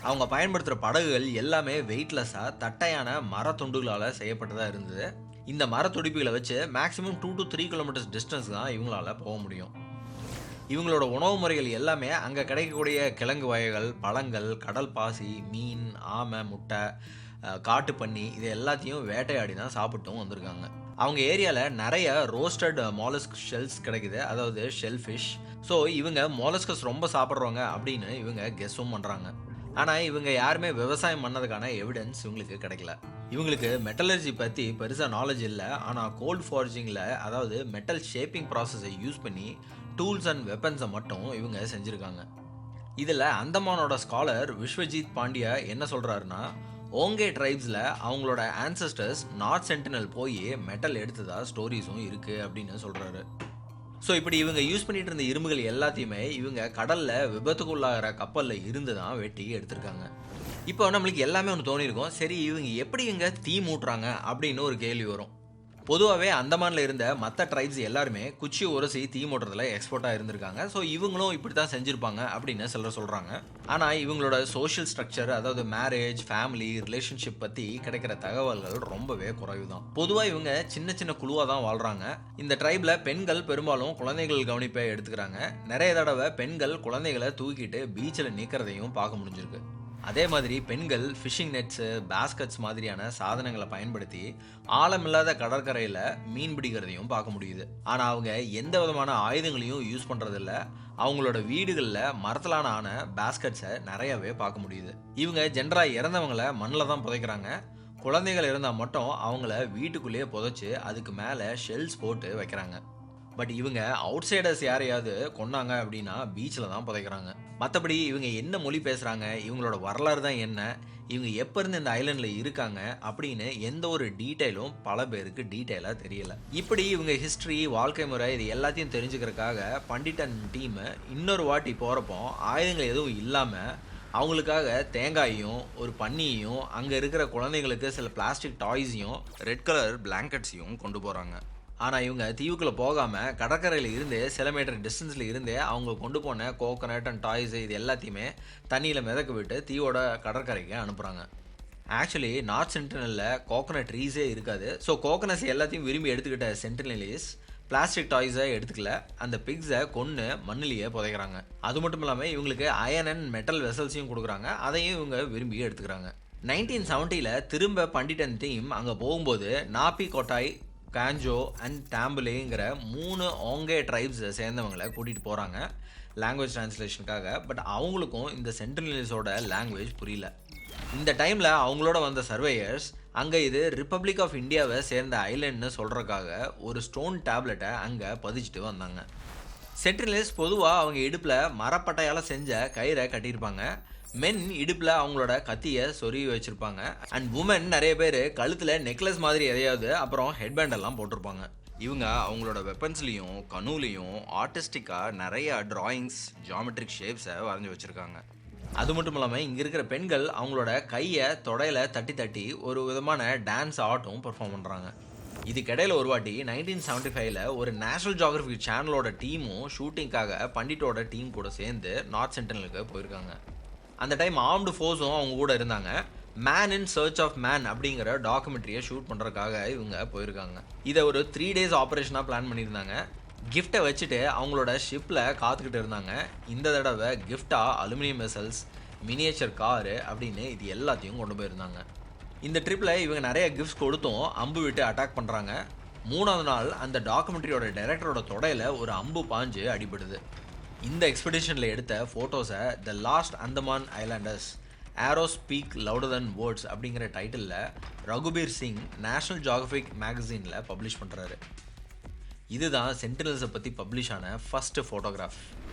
அவங்க பயன்படுத்துகிற படகுகள் எல்லாமே வெயிட்லெஸ்ஸாக தட்டையான மரத்துண்டுகளால் செய்யப்பட்டதாக இருந்தது. இந்த மரத்துடிப்புகளை வச்சு மேக்ஸிமம் 2 to 3 கிலோமீட்டர்ஸ் டிஸ்டன்ஸ் தான் இவங்களால போக முடியும். இவங்களோட உணவு முறைகள் எல்லாமே அங்கே கிடைக்கக்கூடிய கிழங்கு வகைகள், பழங்கள், கடல் பாசி, மீன், ஆமை, முட்டை, காட்டுப்பன்னி, இது எல்லாத்தையும் வேட்டையாடி தான் சாப்பிட்டும் வந்திருக்காங்க. அவங்க ஏரியாவில் நிறைய ரோஸ்டட் மாலஸ்க் ஷெல்ஸ் கிடைக்குது, அதாவது ஷெல் ஃபிஷ். ஸோ இவங்க மாலஸ்கஸ் ரொம்ப சாப்பிட்றவங்க அப்படின்னு இவங்க கெஸ்ஸும் பண்ணுறாங்க. ஆனால் இவங்க யாருமே விவசாயம் பண்ணதுக்கான எவிடன்ஸ் இவங்களுக்கு கிடைக்கல. இவங்களுக்கு மெட்டலர்ஜி பற்றி பெருசாக நாலேஜ் இல்லை. ஆனால் கோல்ட் ஃபார்ஜிங்கில், அதாவது மெட்டல் ஷேப்பிங் ப்ராசஸை யூஸ் பண்ணி டூல்ஸ் அண்ட் வெப்பன்ஸை மட்டும் இவங்க செஞ்சுருக்காங்க. இதில் அந்தமானோட ஸ்காலர் விஸ்வஜித் பாண்டியா என்ன சொல்கிறாருன்னா, ஓங்கே ட்ரைப்ஸில் அவங்களோட ஆன்சஸ்டர்ஸ் நார்த் சென்டினல் போய் மெட்டல் எடுத்ததா ஸ்டோரிஸும் இருக்குது அப்படின்னு சொல்கிறாரு. ஸோ இப்படி இவங்க யூஸ் பண்ணிட்டு இருந்த இரும்புகள் எல்லாத்தையுமே இவங்க கடலில் விபத்துக்குள்ளாகிற கப்பலில் இருந்து தான் வெட்டி எடுத்திருக்காங்க. இப்போ நம்மளுக்கு எல்லாமே ஒன்று தோணியிருக்கும், சரி இவங்க எப்படி இவங்க தீ மூட்டுறாங்க அப்படின்னு ஒரு கேள்வி வரும். பொதுவாகவே அந்தமானில் இருந்த மற்ற ட்ரைப்ஸ் எல்லாருமே குச்சி உரசி தீ மூட்டுறதுல எக்ஸ்பர்ட்டாக இருந்திருக்காங்க. ஸோ இவங்களும் இப்படி தான் செஞ்சுருப்பாங்க அப்படின்னு சிலர் சொல்கிறாங்க. ஆனால் இவங்களோட சோஷியல் ஸ்ட்ரக்சர், அதாவது மேரேஜ், ஃபேமிலி, ரிலேஷன்ஷிப் பற்றி கிடைக்கிற தகவல்கள் ரொம்பவே குறைவு தான். பொதுவாக இவங்க சின்ன சின்ன குழுவாக தான் வாழ்கிறாங்க. இந்த ட்ரைபில் பெண்கள் பெரும்பாலும் குழந்தைகள் கவனிப்பை எடுத்துக்கிறாங்க. நிறைய தடவை பெண்கள் குழந்தைகளை தூக்கிட்டு பீச்சில் நிற்கிறதையும் பார்க்க முடிஞ்சிருக்கு. அதே மாதிரி பெண்கள் ஃபிஷிங் நெட்ஸு, பேஸ்கட்ஸ் மாதிரியான சாதனங்களை பயன்படுத்தி ஆழமில்லாத கடற்கரையில் மீன் பிடிக்கிறதையும் பார்க்க முடியுது. ஆனால் அவங்க எந்த விதமான ஆயுதங்களையும் யூஸ் பண்ணுறதில்ல. அவங்களோட வீடுகளில் மரத்திலான ஆன பேஸ்கட்ஸை நிறையவே பார்க்க முடியுது. இவங்க ஜென்ரலாக இறந்தவங்களை மண்ணில் தான் புதைக்கிறாங்க. குழந்தைகள் இருந்தால் மட்டும் அவங்கள வீட்டுக்குள்ளேயே புதைச்சி அதுக்கு மேலே ஷெல்ஸ் போட்டு வைக்கிறாங்க. பட் இவங்க அவுட் சைடர்ஸ் யாரையாவது கொன்னாங்க அப்படின்னா பீச்சில் தான் புதைக்கிறாங்க. மற்றபடி இவங்க என்ன மொழி பேசுகிறாங்க, இவங்களோட வரலாறு தான் என்ன, இவங்க எப்போ இருந்து இந்த ஐலண்டில் இருக்காங்க அப்படின்னு எந்த ஒரு டீட்டெயிலும் பல பேருக்கு டீட்டெயிலாக தெரியல. இப்படி இவங்க ஹிஸ்ட்ரி, வாழ்க்கை முறை, இது எல்லாத்தையும் தெரிஞ்சுக்கிறதுக்காக பண்டிட் அண்ட் டீமு இன்னொரு வாட்டி போகிறப்போ ஆயுதங்கள் எதுவும் இல்லாமல் அவங்களுக்காக தேங்காயையும் ஒரு பன்னியையும் அங்கே இருக்கிற குழந்தைங்களுக்கு சில பிளாஸ்டிக் டாய்ஸையும் ரெட் கலர் பிளாங்கெட்ஸையும் கொண்டு போகிறாங்க. ஆனால் இவங்க தீவுக்குள்ளே போகாமல் கடற்கரையில் இருந்தே சில மீட்டர் டிஸ்டன்ஸில் இருந்தே அவங்க கொண்டு போன கோகோனட் அண்ட் டாய்ஸு இது எல்லாத்தையுமே தண்ணியில் மிதக்க விட்டு தீவோட கடற்கரைக்கு அனுப்புகிறாங்க. ஆக்சுவலி நார்த் சென்டினலில் கோகோனட் ட்ரீஸே இருக்காது. ஸோ கோகோனட்ஸ் எல்லாத்தையும் விரும்பி எடுத்துக்கிட்ட சென்டினலிஸ் பிளாஸ்டிக் டாய்ஸை எடுத்துக்கல, அந்த பிக்ஸை கொன்று மண்ணிலேயே புதைக்கிறாங்க. அது மட்டும் இல்லாமல் இவங்களுக்கு அயன் அண்ட் மெட்டல் வெசல்ஸையும் கொடுக்குறாங்க, அதையும் இவங்க விரும்பி எடுத்துக்கிறாங்க. 1970 திரும்ப பண்டிட்டன் டீம் அங்கே போகும்போது நாப்பி கொட்டாய், காஞ்சோ அண்ட் டாம்புலேங்கிற 3 ஓங்கே ட்ரைப்ஸை சேர்ந்தவங்களை கூட்டிகிட்டு போகிறாங்க லாங்குவேஜ் ட்ரான்ஸ்லேஷனுக்காக. பட் அவங்களுக்கும் இந்த சென்டினலிஸோட லாங்குவேஜ் புரியல. இந்த டைமில் அவங்களோட வந்த சர்வேயர்ஸ் அங்கே இது ரிப்பப்ளிக் ஆஃப் இந்தியாவை சேர்ந்த ஐலண்ட்னு சொல்கிறக்காக ஒரு ஸ்டோன் டேப்லெட்டை அங்கே பதிச்சுட்டு வந்தாங்க. சென்டினலிஸ் பொதுவாக அவங்க இடுப்பில் மரப்பட்டையால் செஞ்ச கயிறை கட்டியிருப்பாங்க. மென் இடுப்பில் அவங்களோட கத்தியை சொருகி வச்சுருப்பாங்க. அண்ட் உமன் நிறைய பேர் கழுத்தில் நெக்லஸ் மாதிரி எதையாவது அப்புறம் ஹெட்பேண்டெல்லாம் போட்டிருப்பாங்க. இவங்க அவங்களோட வெப்பன்ஸ்லேயும் கனூலையும் ஆர்டிஸ்டிக்காக நிறைய ட்ராயிங்ஸ், ஜியாமெட்ரிக் ஷேப்ஸை வரைஞ்சி வச்சுருக்காங்க. அது மட்டும் இல்லாமல் இங்கே இருக்கிற பெண்கள் அவங்களோட கையை தொடையில் தட்டி தட்டி ஒரு விதமான டான்ஸ் ஆட்டும் பெர்ஃபார்ம் பண்ணுறாங்க. இதுக்கிடையில் ஒரு வாட்டி 1975 ஒரு நேஷனல் ஜியாகிரபி சேனலோட டீமும் ஷூட்டிங்காக பண்டிட்டோட டீம் கூட சேர்ந்து நார்த் சென்டினலுக்கு போயிருக்காங்க. அந்த டைம் ஆர்ம்டு ஃபோர்ஸும் அவங்க கூட இருந்தாங்க. Man in search of man அப்படிங்கிற டாக்குமெண்ட்ரியை ஷூட் பண்ணுறதுக்காக இவங்க போயிருக்காங்க. இதை ஒரு 3 days ஆப்ரேஷனாக பிளான் பண்ணியிருந்தாங்க. கிஃப்டை வச்சுட்டு அவங்களோட ஷிப்பில் காத்துக்கிட்டு இருந்தாங்க. இந்த தடவை கிஃப்டாக அலுமினியம் வெசல்ஸ், மினியேச்சர் காரு அப்படின்னு இது எல்லாத்தையும் கொண்டு போயிருந்தாங்க. இந்த ட்ரிப்பில் இவங்க நிறைய கிஃப்ட்ஸ் கொடுத்தும் அம்பு விட்டு அட்டாக் பண்ணுறாங்க. 3ஆவது நாள் அந்த டாக்குமெண்ட்ரியோட டைரக்டரோட தொடையில் ஒரு அம்பு பாஞ்சு அடிபடுது. இந்த எக்ஸ்பெடிஷனில் எடுத்த ஃபோட்டோஸை the last Andaman islanders arrows speak louder than words அப்படிங்கிற டைட்டிலில் ரகுபீர் சிங் நேஷனல் ஜியாகிரபிக் மேகசினில் பப்ளிஷ் பண்ணுறாரு. இதுதான் சென்டினல்ஸை பற்றி பப்ளிஷ் ஆன ஃபஸ்ட்டு ஃபோட்டோகிராஃப்.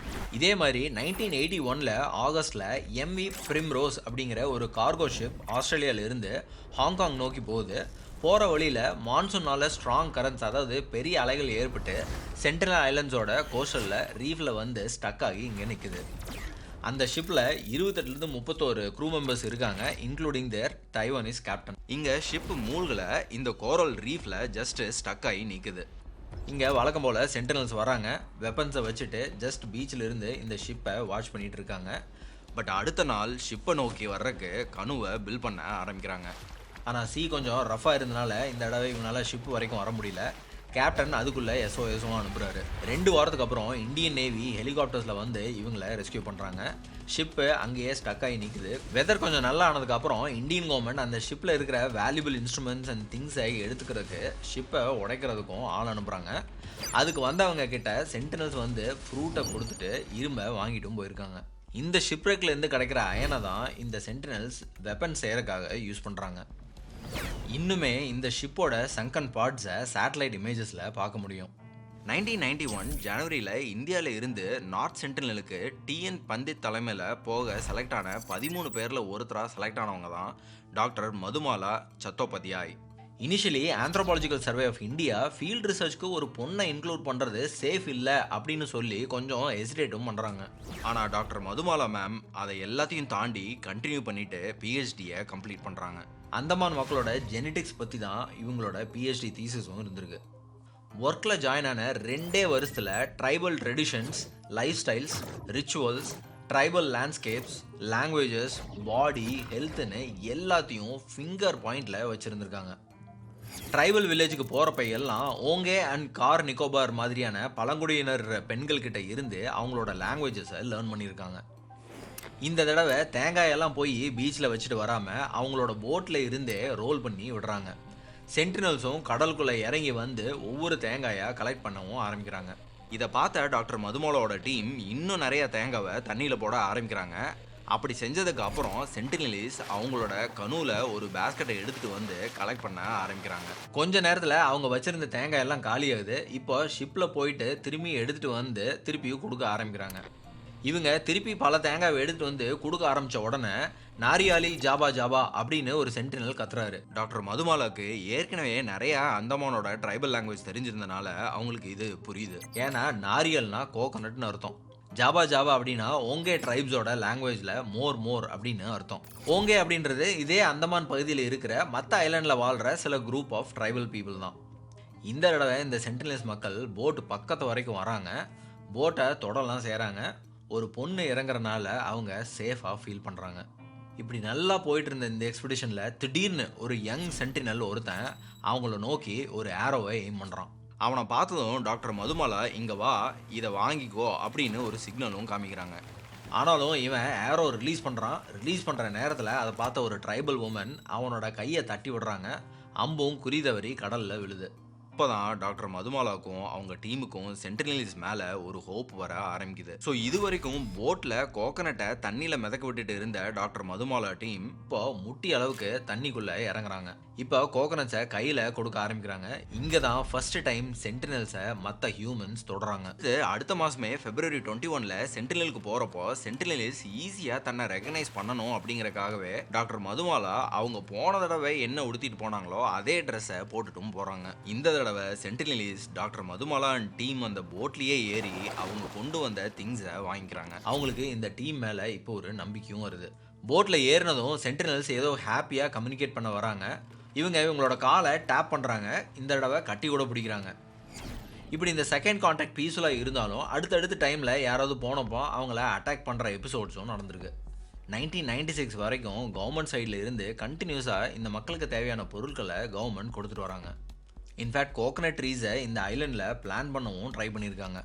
இதே மாதிரி 1981 ஆகஸ்டில் எம்வி பிரிம்ரோஸ் அப்படிங்கிற ஒரு கார்கோ ஷிப் ஆஸ்திரேலியாவிலிருந்து ஹாங்காங் நோக்கி போகுது. போகிற வழியில் மான்சூனால் ஸ்ட்ராங் கரண்ட்ஸ், அதாவது பெரிய அலைகள் ஏற்பட்டு சென்டினல் ஐலண்ட்ஸோட கோஸ்டலில் ரீஃபில் வந்து ஸ்டக் ஆகி இங்கே நிற்குது. அந்த ஷிப்பில் 28-31 க்ரூ மெம்பர்ஸ் இருக்காங்க, இன்க்ளூடிங் தேர் தைவானிஸ் கேப்டன். இங்கே ஷிப்பு மூழ்கலை, இந்த கோரல் ரீஃபில் ஜஸ்ட்டு ஸ்டக் ஆகி நிற்குது. இங்கே வழக்கம் போல் சென்டினல்ஸ் வராங்க, வெப்பன்ஸை வச்சுட்டு ஜஸ்ட் பீச்சில் இருந்து இந்த ஷிப்பை வாட்ச் பண்ணிகிட்டு இருக்காங்க. பட் அடுத்த நாள் ஷிப்பை நோக்கி வர்றதுக்கு கனுவை பில் பண்ண ஆரம்பிக்கிறாங்க. ஆனால் கொஞ்சம் ரஃபாக இருந்தனால இந்த தடவை இவங்களால் ஷிப்பு வரைக்கும் வர முடியல. கேப்டன் அதுக்குள்ளே எஸ்ஓஎஸும் அனுப்புகிறாரு. 2 வாரத்துக்கு அப்புறம் இந்தியன் நேவி ஹெலிகாப்டர்ஸில் வந்து இவங்களை ரெஸ்கியூ பண்ணுறாங்க. ஷிப்பு அங்கேயே ஸ்டக் ஆகி நிற்குது. வெதர் கொஞ்சம் நல்லா ஆனதுக்கப்புறம் இந்தியன் கவர்மெண்ட் அந்த ஷிப்பில் இருக்கிற வேல்யூபிள் இன்ஸ்ட்ருமெண்ட்ஸ் அண்ட் திங்ஸை எடுத்துக்கிறதுக்கு ஷிப்பை உடைக்கிறதுக்கும் ஆள் அனுப்புகிறாங்க. அதுக்கு வந்தவங்க கிட்ட சென்டினல்ஸ் வந்து ஃப்ரூட்டை கொடுத்துட்டு இரும்பை வாங்கிட்டும் போயிருக்காங்க. இந்த ஷிப்ரெக்லேருந்து கிடைக்கிற அயனை தான் இந்த சென்டினல்ஸ் வெப்பன் செய்கிறதுக்காக யூஸ் பண்ணுறாங்க. இன்னுமே இந்த ஷிப்போட சங்கன் பார்ட்ஸை சேட்டலைட் இமேஜஸில் பார்க்க முடியும். 1991 ஜனவரியில் இந்தியாவில் இருந்து நார்த் சென்டினலுக்கு டிஎன் பண்டிட் தலைமையில் போக செலக்ட் ஆன 13 பேரில் ஒருத்தராக செலக்ட் ஆனவங்க தான் doctor Madhumala Chattopadhyay. Initially anthropological survey of India field ரிசர்ச்க்கு ஒரு பொண்ணை இன்க்ளூட் பண்ணுறது சேஃப் இல்லை அப்படின்னு சொல்லி கொஞ்சம் ஹெசிடேட்டும் பண்ணுறாங்க. ஆனால் டாக்டர் மதுமாலா மேம் அதை எல்லாத்தையும் தாண்டி கண்டினியூ பண்ணிவிட்டு பிஹெச்டியை கம்ப்ளீட் பண்ணுறாங்க. அந்தமான் மக்களோட ஜெனட்டிக்ஸ் பற்றி தான் இவங்களோட பிஹெச்டி தீசிஸும் இருந்திருக்கு. ஒர்க்கில் ஜாயின் ஆன 2 வருஷத்தில் tribal traditions, lifestyles, rituals, tribal landscapes, languages, body, ஹெல்த்துன்னு எல்லாத்தையும் ஃபிங்கர் பாயிண்டில் வச்சுருந்துருக்காங்க. ட்ரைபல் வில்லேஜுக்கு போகிறப்ப எல்லாம் ஓங்கே அண்ட் கார் நிக்கோபார் மாதிரியான பழங்குடியினர் பெண்கள்கிட்ட இருந்து அவங்களோட லாங்குவேஜஸை லேர்ன் பண்ணியிருக்காங்க. இந்த தடவை தேங்காயெல்லாம் போய் பீச்சில் வச்சுட்டு வராமல் அவங்களோட போட்டில் இருந்தே ரோல் பண்ணி விடுறாங்க. சென்டினல்ஸும் கடலுக்குள்ளே இறங்கி வந்து ஒவ்வொரு தேங்காயாக கலெக்ட் பண்ணவும் ஆரம்பிக்கிறாங்க. இதை பார்த்த டாக்டர் மதுமாலாவோட டீம் இன்னும் நிறைய தேங்காவை தண்ணியில் போட ஆரம்பிக்கிறாங்க. அப்படி செஞ்சதுக்கு அப்புறம் சென்டினலிஸ் அவங்களோட கனூல ஒரு பேஸ்கெட்டை எடுத்துகிட்டு வந்து கலெக்ட் பண்ண ஆரம்பிக்கிறாங்க. கொஞ்ச நேரத்தில் அவங்க வச்சுருந்த தேங்காயெல்லாம் காலியாகுது. இப்போ ஷிப்பில் போயிட்டு திரும்பி எடுத்துகிட்டு வந்து திருப்பியும் கொடுக்க ஆரம்பிக்கிறாங்க. இவங்க திருப்பி பல தேங்காவை எடுத்துகிட்டு வந்து கொடுக்க ஆரம்பித்த உடனே நாரியாலி ஜாபா ஜாபா அப்படின்னு ஒரு சென்டினல் கத்துறாரு. டாக்டர் மதுமாலாவுக்கு ஏற்கனவே நிறைய அந்தமானோட ட்ரைபல் லாங்குவேஜ் தெரிஞ்சிருந்தனால அவங்களுக்கு இது புரியுது. ஏன்னா நாரியல்னா கோகனட்னு அர்த்தம். ஜாபா ஜாபா அப்படின்னா ஓங்கே ட்ரைப்ஸோட லாங்குவேஜில் மோர் அப்படின்னு அர்த்தம். ஓங்கே அப்படின்றது இதே அந்தமான் பகுதியில் இருக்கிற மற்ற ஐலாண்டில் வாழ்கிற சில குரூப் ஆஃப் ட்ரைபல் பீப்புள் தான். இந்த தடவை இந்த சென்டினல்ஸ் மக்கள் போட்டு பக்கத்து வரைக்கும் வராங்க, போட்டை தொடலாம் செய்கிறாங்க. ஒரு பொண்ணு இறங்குறனால அவங்க சேஃபாக ஃபீல் பண்ணுறாங்க. இப்படி நல்லா போயிட்டு இருந்த இந்த எக்ஸ்பெடிஷனில் திடீர்னு ஒரு யங் சென்டினல் ஒருத்தன் அவங்கள நோக்கி ஒரு ஏரோவை எய்ம் பண்ணுறான். அவனை பார்த்ததும் டாக்டர் மதுமாலா இங்கே வா, இதை வாங்கிக்கோ அப்படின்னு ஒரு சிக்னலும் காமிக்கிறாங்க. ஆனாலும் இவன் ஏரோ ரிலீஸ் பண்ணுற நேரத்தில் அதை பார்த்த ஒரு ட்ரைபல் உமன் அவனோட கையை தட்டி விடுறாங்க. அம்பும் குறி தவறி கடலில் விழுது. இப்போ தான் டாக்டர் மதுமாலாவுக்கும் அவங்க டீமுக்கும் சென்டினல்ஸ் மேலே ஒரு ஹோப் வர ஆரம்பிக்குது. ஸோ இது வரைக்கும் போட்டில் கோகனட்டை தண்ணியில் மிதக்க விட்டுட்டு இருந்த டாக்டர் மதுமாலா டீம் இப்போ முட்டி அளவுக்கு தண்ணிக்குள்ளே இறங்குறாங்க. இப்போ கோகனட்ஸை கையில் கொடுக்க ஆரம்பிக்கிறாங்க. இங்கே தான் ஃபர்ஸ்ட் டைம் சென்டினல்ஸை மற்ற ஹியூமன்ஸ் தொடறாங்க. இது அடுத்த மாதமே February 21 சென்டினலுக்கு போகிறப்போ சென்டினல்ஸ் ஈஸியாக தன்னை ரெகனைஸ் பண்ணணும் அப்படிங்கிறக்காகவே டாக்டர் மதுமாலா அவங்க போன தடவை என்ன உடுத்திட்டு போனாங்களோ அதே ட்ரெஸ்ஸை போட்டுட்டும் போகிறாங்க. இந்த தடவை சென்டினலிஸ் டாக்டர் மதுமாலா அண்ட் டீம் அந்த போட்லேயே ஏறி அவங்க கொண்டு வந்த திங்ஸை வாங்கிக்கிறாங்க. அவங்களுக்கு இந்த டீம் மேலே இப்போ ஒரு நம்பிக்கையும் வருது. போட்டில் ஏறினதும் சென்டினல்ஸ் ஏதோ ஹாப்பியாக கம்யூனிகேட் பண்ண வராங்க. இவங்களோட காலை டேப் பண்ணுறாங்க. இந்த தடவை கட்டி கூட பிடிக்கிறாங்க. இப்படி இந்த செகண்ட் கான்டாக்ட் பீஸ்ஃபுல்லாக இருந்தாலும் அடுத்தடுத்த டைமில் யாராவது போனப்போ அவங்கள அட்டாக் பண்ணுற எபிசோட்ஸும் நடந்திருக்கு. 1996 வரைக்கும் கவர்மெண்ட் சைடில் இருந்து கண்டினியூஸாக இந்த மக்களுக்கு தேவையான பொருட்களை கவர்மெண்ட் கொடுத்துட்டு வராங்க. இன்ஃபேக்ட் கோகனட் ட்ரீஸை இந்த ஐலண்டில் பிளான் பண்ணவும் ட்ரை பண்ணியிருக்காங்க.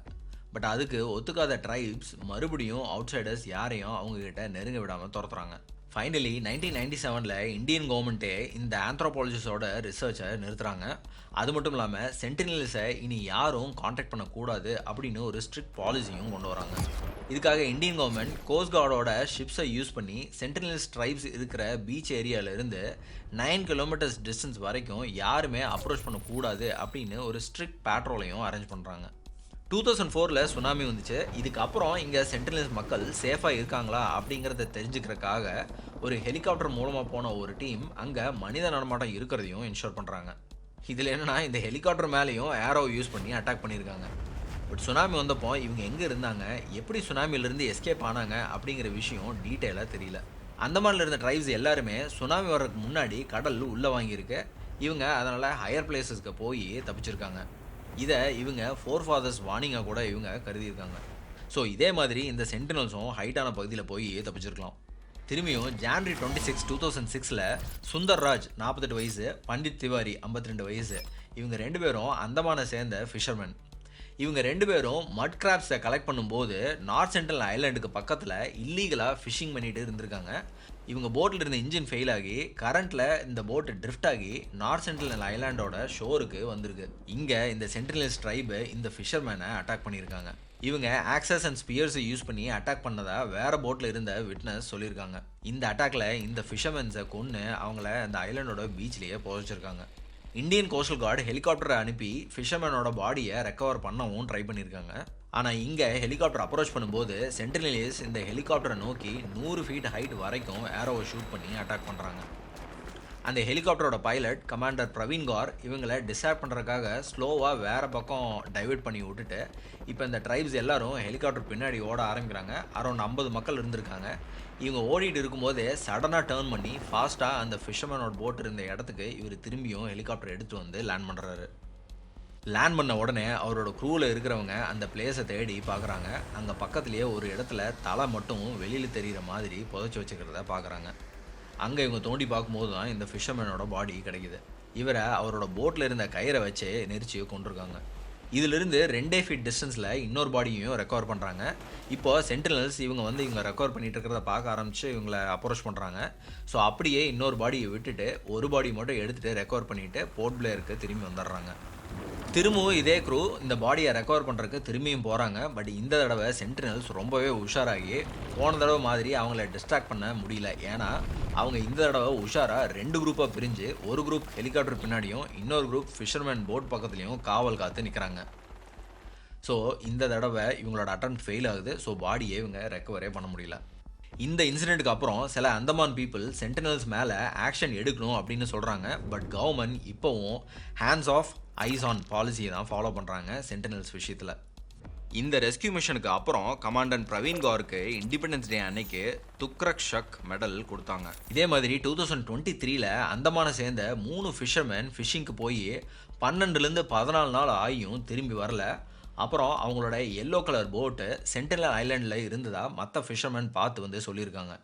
பட் அதுக்கு ஒத்துக்காத ட்ரைப்ஸ் மறுபடியும் அவுட்சைடர்ஸ் யாரையும் அவங்கக்கிட்ட நெருங்க விடாமல் துரத்துறாங்க. ஃபைனலி 1997 இந்தியன் கவர்மெண்ட்டே இந்த ஆந்த்ரோபாலஜிஸ்டோட ரிசர்ச்சை நிறுத்துறாங்க. அது மட்டும் இல்லாமல் சென்டினல்ஸை இனி யாரும் காண்டாக்ட் பண்ணக்கூடாது அப்படின்னு ஒரு ஸ்ட்ரிக்ட் பாலிசியும் கொண்டு வராங்க. இதுக்காக இந்தியன் கவர்மெண்ட் கோஸ்ட் கார்டோட ஷிப்ஸை யூஸ் பண்ணி சென்டினல்ஸ் ட்ரைப்ஸ் இருக்கிற பீச் ஏரியாவிலேருந்து 9 கிலோமீட்டர்ஸ் டிஸ்டன்ஸ் வரைக்கும் யாருமே அப்ரோச் பண்ணக்கூடாது அப்படின்னு ஒரு ஸ்ட்ரிக்ட் பேட்ரோலையும் அரேஞ்ச் பண்ணுறாங்க. 2004 சுனாமி வந்துச்சு. இதுக்கப்புறம் இங்கே சென்டினல்ஸ் மக்கள் சேஃபாக இருக்காங்களா அப்படிங்கிறத தெரிஞ்சுக்கிறதுக்காக ஒரு ஹெலிகாப்டர் மூலமாக போன ஒரு டீம் அங்கே மனித நடமாட்டம் இருக்கிறதையும் இன்ஷூர் பண்ணுறாங்க. இதில் என்னென்னா இந்த ஹெலிகாப்டர் மேலேயும் ஏரோ யூஸ் பண்ணி அட்டாக் பண்ணியிருக்காங்க. பட் சுனாமி வந்தப்போ இவங்க எங்கே இருந்தாங்க, எப்படி சுனாமியிலேருந்து எஸ்கேப் ஆனாங்க அப்படிங்கிற விஷயம் டீட்டெயிலாக தெரியல. அந்தமானில் இருந்த ட்ரைப்ஸ் எல்லாருமே சுனாமி வர்றதுக்கு முன்னாடி கடல் உள்ளே வாங்கியிருக்கு. இவங்க அதனால் ஹையர் பிளேசஸ்க்கு போய் தப்பிச்சிருக்காங்க. இதை இவங்க ஃபோர் ஃபாதர்ஸ் வார்னிங்காக கூட இவங்க கருதியிருக்காங்க. ஸோ இதே மாதிரி இந்த சென்டினல்ஸும் ஹைட்டான பகுதியில் போய் தப்பிச்சிருக்கலாம். திரும்பியும் January 26, 2006 சுந்தர்ராஜ் 48 வயசு, பண்டித் திவாரி 52 வயசு, இவங்க 2 பேரும் அந்தமானை சேர்ந்த ஃபிஷர்மேன். இவங்க 2 பேரும் மட் கிராப்ஸை கலெக்ட் பண்ணும்போது நார்த் சென்ட்ரல் ஐலாண்டுக்கு பக்கத்தில் இல்லீகலாக ஃபிஷிங் பண்ணிட்டு இருந்திருக்காங்க. இவங்க போட்டில் இருந்த இன்ஜின் ஃபெயில் ஆகி கரண்ட்டில் இந்த போட்டு ட்ரிஃப்ட் ஆகி நார்த் சென்ட்ரல் ஐலாண்டோட ஷோருக்கு வந்திருக்கு. இங்கே இந்த சென்டினல்ஸ் ட்ரைபு இந்த ஃபிஷர்மேனை அட்டாக் பண்ணியிருக்காங்க. இவங்க ஆக்சஸ் அண்ட் ஸ்பியர்ஸை யூஸ் பண்ணி அட்டாக் பண்ணதா வேறு போட்டில் இருந்த விட்னஸ் சொல்லியிருக்காங்க. இந்த அட்டாக்ல இந்த ஃபிஷர்மேன்ஸை கொன்று அவங்கள அந்த ஐலாண்டோட பீச்லேயே புதைச்சிருக்காங்க. இந்தியன் கோஸ்டல் கார்டு ஹெலிகாப்டரை அனுப்பி ஃபிஷர்மேனோட பாடியை ரெக்கவர் பண்ணவும் ட்ரை பண்ணியிருக்காங்க. ஆனால் இங்கே ஹெலிகாப்டர் அப்ரோச் பண்ணும்போது சென்டினல்ஸ் இந்த ஹெலிகாப்டரை நோக்கி 100 ஃபீட் ஹைட் வரைக்கும் ஏரோவை ஷூட் பண்ணி அட்டாக் பண்ணுறாங்க. அந்த ஹெலிகாப்டரோட பைலட் கமாண்டர் பிரவீன் கார் இவங்களை டிஸ்ட்ராக்ட் பண்ணுறதுக்காக ஸ்லோவாக வேறு பக்கம் டைவெர்ட் பண்ணி விட்டுட்டு இப்போ இந்த ட்ரைப்ஸ் எல்லாரும் ஹெலிகாப்டர் பின்னாடி ஓட ஆரம்பிக்கிறாங்க. அரௌண்ட் 50 மக்கள் இருந்திருக்காங்க. இவங்க ஓடிட்டு இருக்கும்போதே சடனாக டேர்ன் பண்ணி ஃபாஸ்ட்டாக அந்த ஃபிஷர்மேனோட போட் இருந்த இடத்துக்கு இவர் திரும்பியும் ஹெலிகாப்டர் எடுத்து வந்து லேண்ட் பண்ணுறாரு. லேண்ட் பண்ண உடனே அவரோட க்ரூவில் இருக்கிறவங்க அந்த பிளேஸை தேடி பார்க்குறாங்க. அங்கே பக்கத்துலேயே ஒரு இடத்துல தலை மட்டும் வெளியில் தெரிகிற மாதிரி புதைச்சி வச்சுக்கிறத பார்க்குறாங்க. அங்கே இவங்க தோண்டி பார்க்கும்போது தான் இந்த ஃபிஷர்மேனோட பாடி கிடைக்குது. இவரை அவரோட போட்டில் இருந்த கயிறை வச்சு நெரிச்சு கொண்டிருக்காங்க. இதிலிருந்து 2 ஃபீட் டிஸ்டன்ஸில் இன்னொரு பாடியையும் ரெக்கவர் பண்ணுறாங்க. இப்போது சென்டினல்ஸ் இவங்க ரெக்கவர் பண்ணிகிட்டு இருக்கிறத பார்க்க ஆரம்பித்து இவங்களை அப்ரோச் பண்ணுறாங்க. ஸோ அப்படியே இன்னொரு பாடியை விட்டுட்டு ஒரு பாடி மட்டும் எடுத்துகிட்டு ரெக்கவர் பண்ணிவிட்டு போர்ட் பிளேயருக்கு திரும்பி வந்துடுறாங்க. திரும்பவும் இதே க்ரூ இந்த பாடியை ரெக்கவர் பண்ணுறதுக்கு திரும்பியும் போகிறாங்க. பட் இந்த தடவை சென்டினல்ஸ் ரொம்பவே உஷாராகி போன தடவை மாதிரி அவங்கள டிஸ்ட்ராக்ட் பண்ண முடியல. ஏன்னா அவங்க இந்த தடவை உஷாராக 2 குரூப்பாக பிரிஞ்சு ஒரு குரூப் ஹெலிகாப்டர் பின்னாடியும் இன்னொரு குரூப் ஃபிஷர்மேன் போட் பக்கத்துலேயும் காவல் காத்து நிற்கிறாங்க. ஸோ இந்த தடவை இவங்களோட அட்டெம்ப்ட் ஃபெயில் ஆகுது. ஸோ பாடியை இவங்க ரெக்கவரே பண்ண முடியல. இந்த இன்சிடெண்ட்டுக்கு அப்புறம் சில அந்தமான் பீப்புள் சென்டினல்ஸ் மேலே ஆக்ஷன் எடுக்கணும் அப்படின்னு சொல்கிறாங்க. பட் கவர்மெண்ட் இப்போவும் ஹேண்ட்ஸ் ஆஃப் ஐஸ் ஆன் பாலிசியை தான் ஃபாலோ பண்ணுறாங்க சென்டினல்ஸ் விஷயத்தில். இந்த ரெஸ்கியூ மிஷனுக்கு அப்புறம் கமாண்டன்ட் பிரவீன் கௌருக்கு இண்டிபெண்டன்ஸ் டே அன்னைக்கு துக்ரக் ஷக் மெடல் கொடுத்தாங்க. இதே மாதிரி 2023ல் அந்தமான சேர்ந்த 3 ஃபிஷர்மேன் ஃபிஷிங்க்கு போய் 12லேருந்து 14 நாள் ஆகியும் திரும்பி வரல. அப்புறம் அவங்களோட எல்லோ கலர் போட்டு சென்டினல் ஐலாண்டில் இருந்ததா மற்ற ஃபிஷர்மேன் பார்த்து வந்து சொல்லியிருக்காங்க.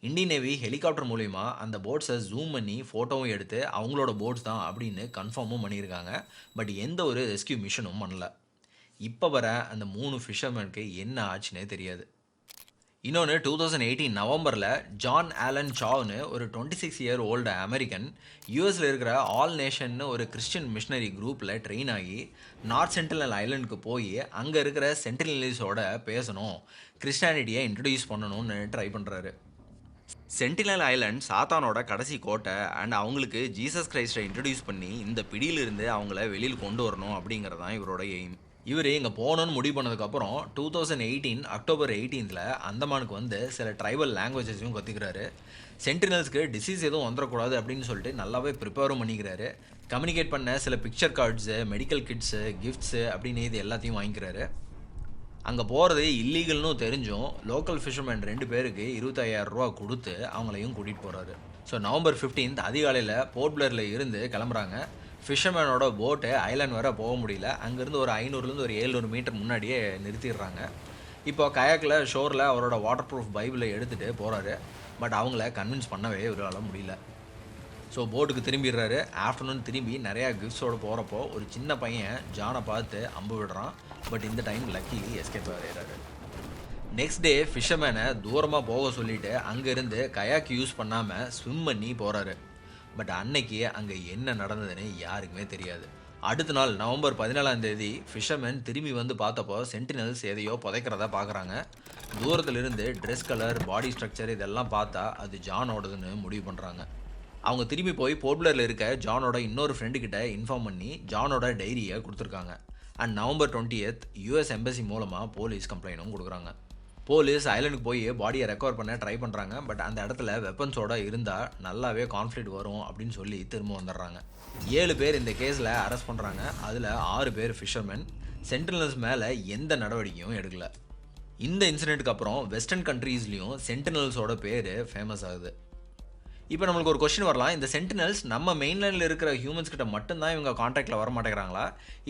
இந்தியன் நேவி ஹெலிகாப்டர் மூலிமா அந்த போட்ஸை ஜூம் பண்ணி ஃபோட்டோவும் எடுத்து அவங்களோட போட்ஸ் தான் அப்படின்னு கன்ஃபார்மும் பண்ணியிருக்காங்க. பட் எந்த ஒரு ரெஸ்கியூ மிஷனும் பண்ணல. இப்போ வர அந்த 3 ஃபிஷர்மேனுக்கு என்ன ஆச்சுன்னே தெரியாது. இன்னொன்று 2018 நவம்பரில் ஜான் ஆலன் சாவ்னு ஒரு 26 இயர் ஓல்டு அமெரிக்கன் யூஎஸில் இருக்கிற ஆல் நேஷன்னு ஒரு கிறிஸ்டியன் மிஷனரி குரூப்பில் ட்ரெயின் ஆகி நார்த் சென்டினல் ஐலண்டுக்கு போய் அங்கே இருக்கிற சென்டினலிஸோட பேசணும், கிறிஸ்டியானிட்டியை இன்ட்ரடியூஸ் பண்ணணும்னு ட்ரை பண்ணுறாரு. சென்டினல் ஐலண்ட் சாத்தானோட கடைசி கோட்டை அண்ட் அவங்களுக்கு ஜீசஸ் கிரைஸ்டை இன்ட்ரடியூஸ் பண்ணி இந்த பிடியிலிருந்து அவங்கள வெளியில் கொண்டு வரணும் அப்படிங்கிறது தான் இவரோட எய்ம். இவர் இங்கே போகணுன்னு முடிவு பண்ணதுக்கப்புறம் 2018 அக்டோபர் 18ல் அந்தமானுக்கு வந்து சில ட்ரைபல் லாங்குவேஜஸையும் கற்றுக்கிறாரு. சென்டினல்ஸ்க்கு டிசீஸ் எதுவும் வந்துடக்கூடாது அப்படின்னு சொல்லிட்டு நல்லாவே ப்ரிப்பேரும் பண்ணிக்கிறாரு. கம்யூனிகேட் பண்ண சில picture cards, medical kids, gifts அப்படின்னு இது எல்லாத்தையும் வாங்கிக்கிறாரு. அங்கே போகிறது இல்லீகல்னு தெரிஞ்சும் லோக்கல் ஃபிஷர்மேன் 2 பேருக்கு 25,000 ரூபா கொடுத்து அவங்களையும் கூட்டிகிட்டு போகிறாரு. ஸோ நவம்பர் 15 அதிகாலையில் போர்ட் பிளேரில் இருந்து கிளம்புறாங்க. ஃபிஷர்மேனோட போட்டு ஐலாண்ட் வர போக முடியல. அங்கேருந்து ஒரு 500லேருந்து ஒரு 700 மீட்டர் முன்னாடியே நிறுத்திடுறாங்க. இப்போ கயாக்கில் ஷோரில் அவரோட வாட்டர் ப்ரூஃப் பைபிளை எடுத்துகிட்டு போகிறாரு. பட் அவங்கள கன்வின்ஸ் பண்ணவே இவரால் முடியல. ஸோ போட்டுக்கு திரும்பிடுறாரு. ஆஃப்டர்நூன் திரும்பி நிறையா கிஃப்ட்ஸோடு போகிறப்போ ஒரு சின்ன பையன் ஜானை பார்த்து அம்பு விடுறான். பட் இந்த டைம் லக்கிலி எஸ்கேப் ஆகிறாரு. நெக்ஸ்ட் டே ஃபிஷர்மேனை தூரமாக போக சொல்லிவிட்டு அங்கேருந்து கயாக் யூஸ் பண்ணாமல் ஸ்விம் பண்ணி போகிறாரு. பட் அன்னைக்கு அங்கே என்ன நடந்ததுன்னு யாருக்குமே தெரியாது. அடுத்த நாள் நவம்பர் 14 ஃபிஷர்மேன் திரும்பி வந்து பார்த்தப்போ சென்டினல்ஸ் எதையோ புதைக்கிறதா பார்க்குறாங்க. தூரத்துலேருந்து ட்ரெஸ் கலர், பாடி ஸ்ட்ரக்சர் இதெல்லாம் பார்த்தா அது ஜானோடதுன்னு முடிவு பண்ணுறாங்க. அவங்க திரும்பி போய் போர்ட்பிளரில் இருக்க ஜானோட இன்னொரு ஃப்ரெண்டுக்கிட்ட இன்ஃபார்ம் பண்ணி ஜானோட டைரியை கொடுத்துருக்காங்க. அண்ட் நவம்பர் 20 யூஎஸ் எம்பசி மூலமாக போலீஸ் கம்ப்ளைண்ட்டும் கொடுக்குறாங்க. போலீஸ் ஐலண்டுக்கு போய் பாடியை ரெக்கவர் பண்ண ட்ரை பண்ணுறாங்க. பட் அந்த இடத்துல வெப்பன்ஸோடு இருந்தால் நல்லாவே கான்ஃப்ளிக்ட் வரும் அப்படின்னு சொல்லி திரும்ப வந்துடுறாங்க. 7 பேர் இந்த கேஸில் அரெஸ்ட் பண்ணுறாங்க. அதில் 6 பேர் ஃபிஷர்மேன். சென்டினல்ஸ் மேலே எந்த நடவடிக்கையும் எடுக்கல. இந்த இன்சிடெண்ட்டுக்கு அப்புறம் வெஸ்டர்ன் கண்ட்ரீஸ்லேயும் சென்டினல்ஸோட பேர் ஃபேமஸ் ஆகுது. இப்போ நம்மளுக்கு ஒரு கொஸ்டின் வரலாம், இந்த சென்டினல்ஸ் நம்ம மெயின்லைனில் இருக்கிற ஹியூமன்ஸ் கிட்ட மட்டும்தான் இவங்க காண்டாக்டில் வர மாட்டேங்கிறாங்களா,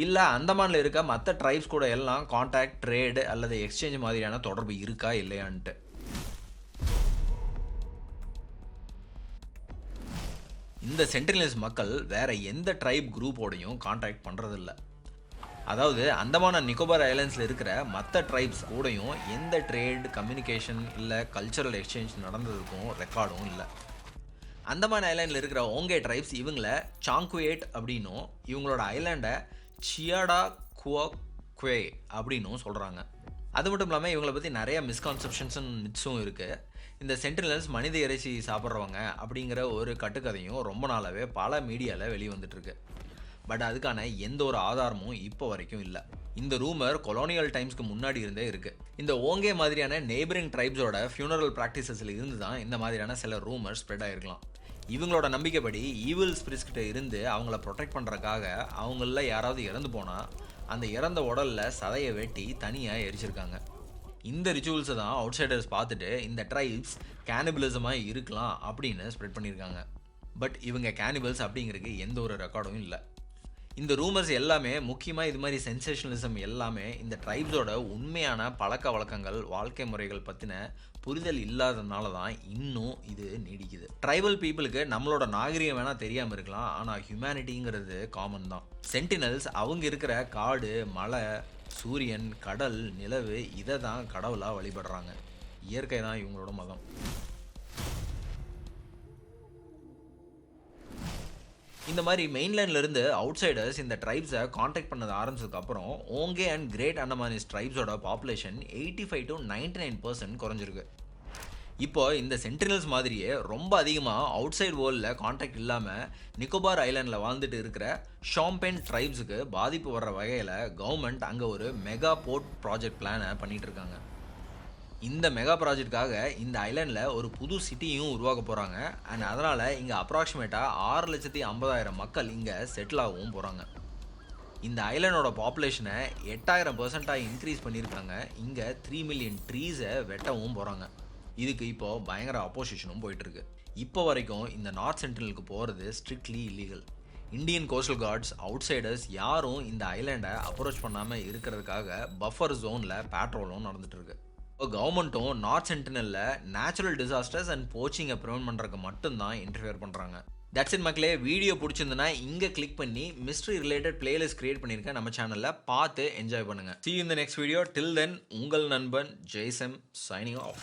இல்லை அந்தமானில் இருக்க மற்ற ட்ரைப்ஸ் கூட எல்லாம் காண்டாக்ட், ட்ரேடு அல்லது எக்ஸ்சேஞ்ச் மாதிரியான தொடர்பு இருக்கா இல்லையான்ட்டு. இந்த சென்டினல்ஸ் மக்கள் வேற எந்த ட்ரைப் குரூப்போடையும் காண்டாக்ட் பண்ணுறதில்ல. அதாவது அந்தமான நிக்கோபார் ஐலாண்ட்ஸில் இருக்கிற மற்ற ட்ரைப்ஸ் கூடயும் எந்த ட்ரேட், கம்யூனிகேஷன் இல்லை கல்ச்சரல் எக்ஸ்சேஞ்ச் நடந்ததுக்கும் ரெக்கார்டும் இல்லை. அந்தமான் ஐலாண்டில் இருக்கிற ஓங்கே ட்ரைப்ஸ் இவங்கள சாங்குவேட் அப்படின்னும் இவங்களோட ஐலாண்டை சியாடா குவே அப்படின்னும் சொல்கிறாங்க. அது மட்டும் இல்லாமல் இவங்களை பற்றி நிறைய மிஸ்கான்செப்ஷன்ஸும் மித்ஸும் இருக்குது. இந்த சென்டினல்ஸ் மனித இறைச்சி சாப்பிட்றவங்க அப்படிங்கிற ஒரு கட்டுக்கதையும் ரொம்ப நாளாகவே பல மீடியாவில் வெளியே வந்துட்டுருக்கு. பட் அதுக்கான எந்த ஒரு ஆதாரமும் இப்போ வரைக்கும் இல்லை. இந்த ரூமர் கொலோனியல் டைம்ஸ்க்கு முன்னாடி இருந்தே இருக்குது. இந்த ஓங்கே மாதிரியான நெய்பரிங் ட்ரைப்ஸோட ஃபியூனரல் ப்ராக்டிசஸில் இருந்து தான் இந்த மாதிரியான சில ரூமர் ஸ்ப்ரெட் ஆகிருக்கலாம். இவங்களோட நம்பிக்கைப்படி ஈவில் ஸ்பிரிட்ஸ் கிட்ட இருந்து அவங்கள ப்ரொடெக்ட் பண்ணுறக்காக அவங்கள யாராவது இறந்து போனால் அந்த இறந்த உடலில் சதையை வெட்டி தனியாக எரிச்சிருக்காங்க. இந்த ரிச்சுவல்ஸை தான் அவுட் சைடர்ஸ் பார்த்துட்டு இந்த ட்ரைப்ஸ் கேனிபிலிசமாக இருக்கலாம் அப்படின்னு ஸ்ப்ரெட் பண்ணியிருக்காங்க. பட் இவங்க கேனிபல்ஸ் அப்படிங்கிறதுக்கு எந்த ஒரு ரெக்கார்டும் இல்லை. இந்த ரூமர்ஸ் எல்லாமே முக்கியமாக இது மாதிரி சென்சேஷனலிசம் எல்லாமே இந்த ட்ரைப்ஸோட உண்மையான பழக்க வழக்கங்கள், வாழ்க்கை முறைகள் பற்றின புரிதல் இல்லாததுனால தான் இன்னும் இது நீடிக்குது. ட்ரைபல் பீப்புளுக்கு நம்மளோட நாகரிகம் வேணால் தெரியாமல் இருக்கலாம், ஆனால் ஹியூமனிட்டிங்கிறது காமன் தான். சென்டினல்ஸ் அவங்க இருக்கிற காடு, மலை, சூரியன், கடல், நிலவு இதை தான் கடவுளாக வழிபடுறாங்க. இயற்கை தான் இவங்களோட மதம். இந்த மாதிரி மெயின்லேண்ட்லேருந்து அவுட் சைடர்ஸ் இந்த ட்ரைப்ஸை காண்டாக்ட் பண்ணது ஆரம்பிச்சதுக்கப்புறம் ஓங்கே அண்ட் கிரேட் அண்டமானிஸ் ட்ரைப்ஸோட பாப்புலேஷன் 85 to 99% குறைஞ்சிருக்கு. இப்போ இந்த சென்டினல்ஸ் மாதிரியே ரொம்ப அதிகமாக அவுட் சைட் வேர்ல்டில் காண்டாக்ட் இல்லாமல் நிக்கோபார் ஐலாண்டில் வாழ்ந்துட்டு இருக்கிற ஷாம்பென் ட்ரைப்ஸுக்கு பாதிப்பு வர்ற வகையில் கவர்மெண்ட் அங்கே ஒரு மெகா போர்ட் ப்ராஜெக்ட் பிளானை பண்ணிகிட்டு இருக்காங்க. இந்த மெகா ப்ராஜெக்டுக்காக இந்த ஐலாண்டில் ஒரு புது சிட்டியும் உருவாக்க போகிறாங்க. அண்ட் அதனால் இங்கே அப்ராக்சிமேட்டாக 6,50,000 மக்கள் இங்கே செட்டில் ஆகவும் போகிறாங்க. இந்த ஐலண்டோட பாப்புலேஷனை 8000% இன்க்ரீஸ் பண்ணியிருக்காங்க. இங்கே 3 மில்லியன் ட்ரீஸை வெட்டவும் போகிறாங்க. இதுக்கு இப்போது பயங்கர அப்போசிஷனும் போயிட்டுருக்கு. இப்போ வரைக்கும் இந்த நார்த் சென்ட்ரலுக்கு போகிறது strictly illegal. Indian coastal guards outsiders யாரும் இந்த ஐலாண்டை அப்ரோச் பண்ணாமல் இருக்கிறதுக்காக பஃபர் ஜோனில் பேட்ரோலும் நடந்துகிட்ருக்கு. இப்போ கவர்மெண்ட்டும் நார்த் சென்டினலில் நேச்சுரல் டிசாஸ்டர்ஸ் அண்ட் போச்சிங்கை ப்ரிவென்ட் பண்ணுறதுக்கு மட்டும்தான் இன்டர்ஃபியர் பண்ணுறாங்க. தட்ஸ் இட் மக்களே. வீடியோ பிடிச்சிருந்துன்னா இங்கே கிளிக் பண்ணி மிஸ்ட்ரி ரிலேட்டட் பிளேலிஸ்ட் கிரியேட் பண்ணியிருக்கேன் நம்ம சேனலில், பார்த்து என்ஜாய் பண்ணுங்கள். See you in the next video. Till then, உங்கள் நண்பன் ஜெய்சம் signing off.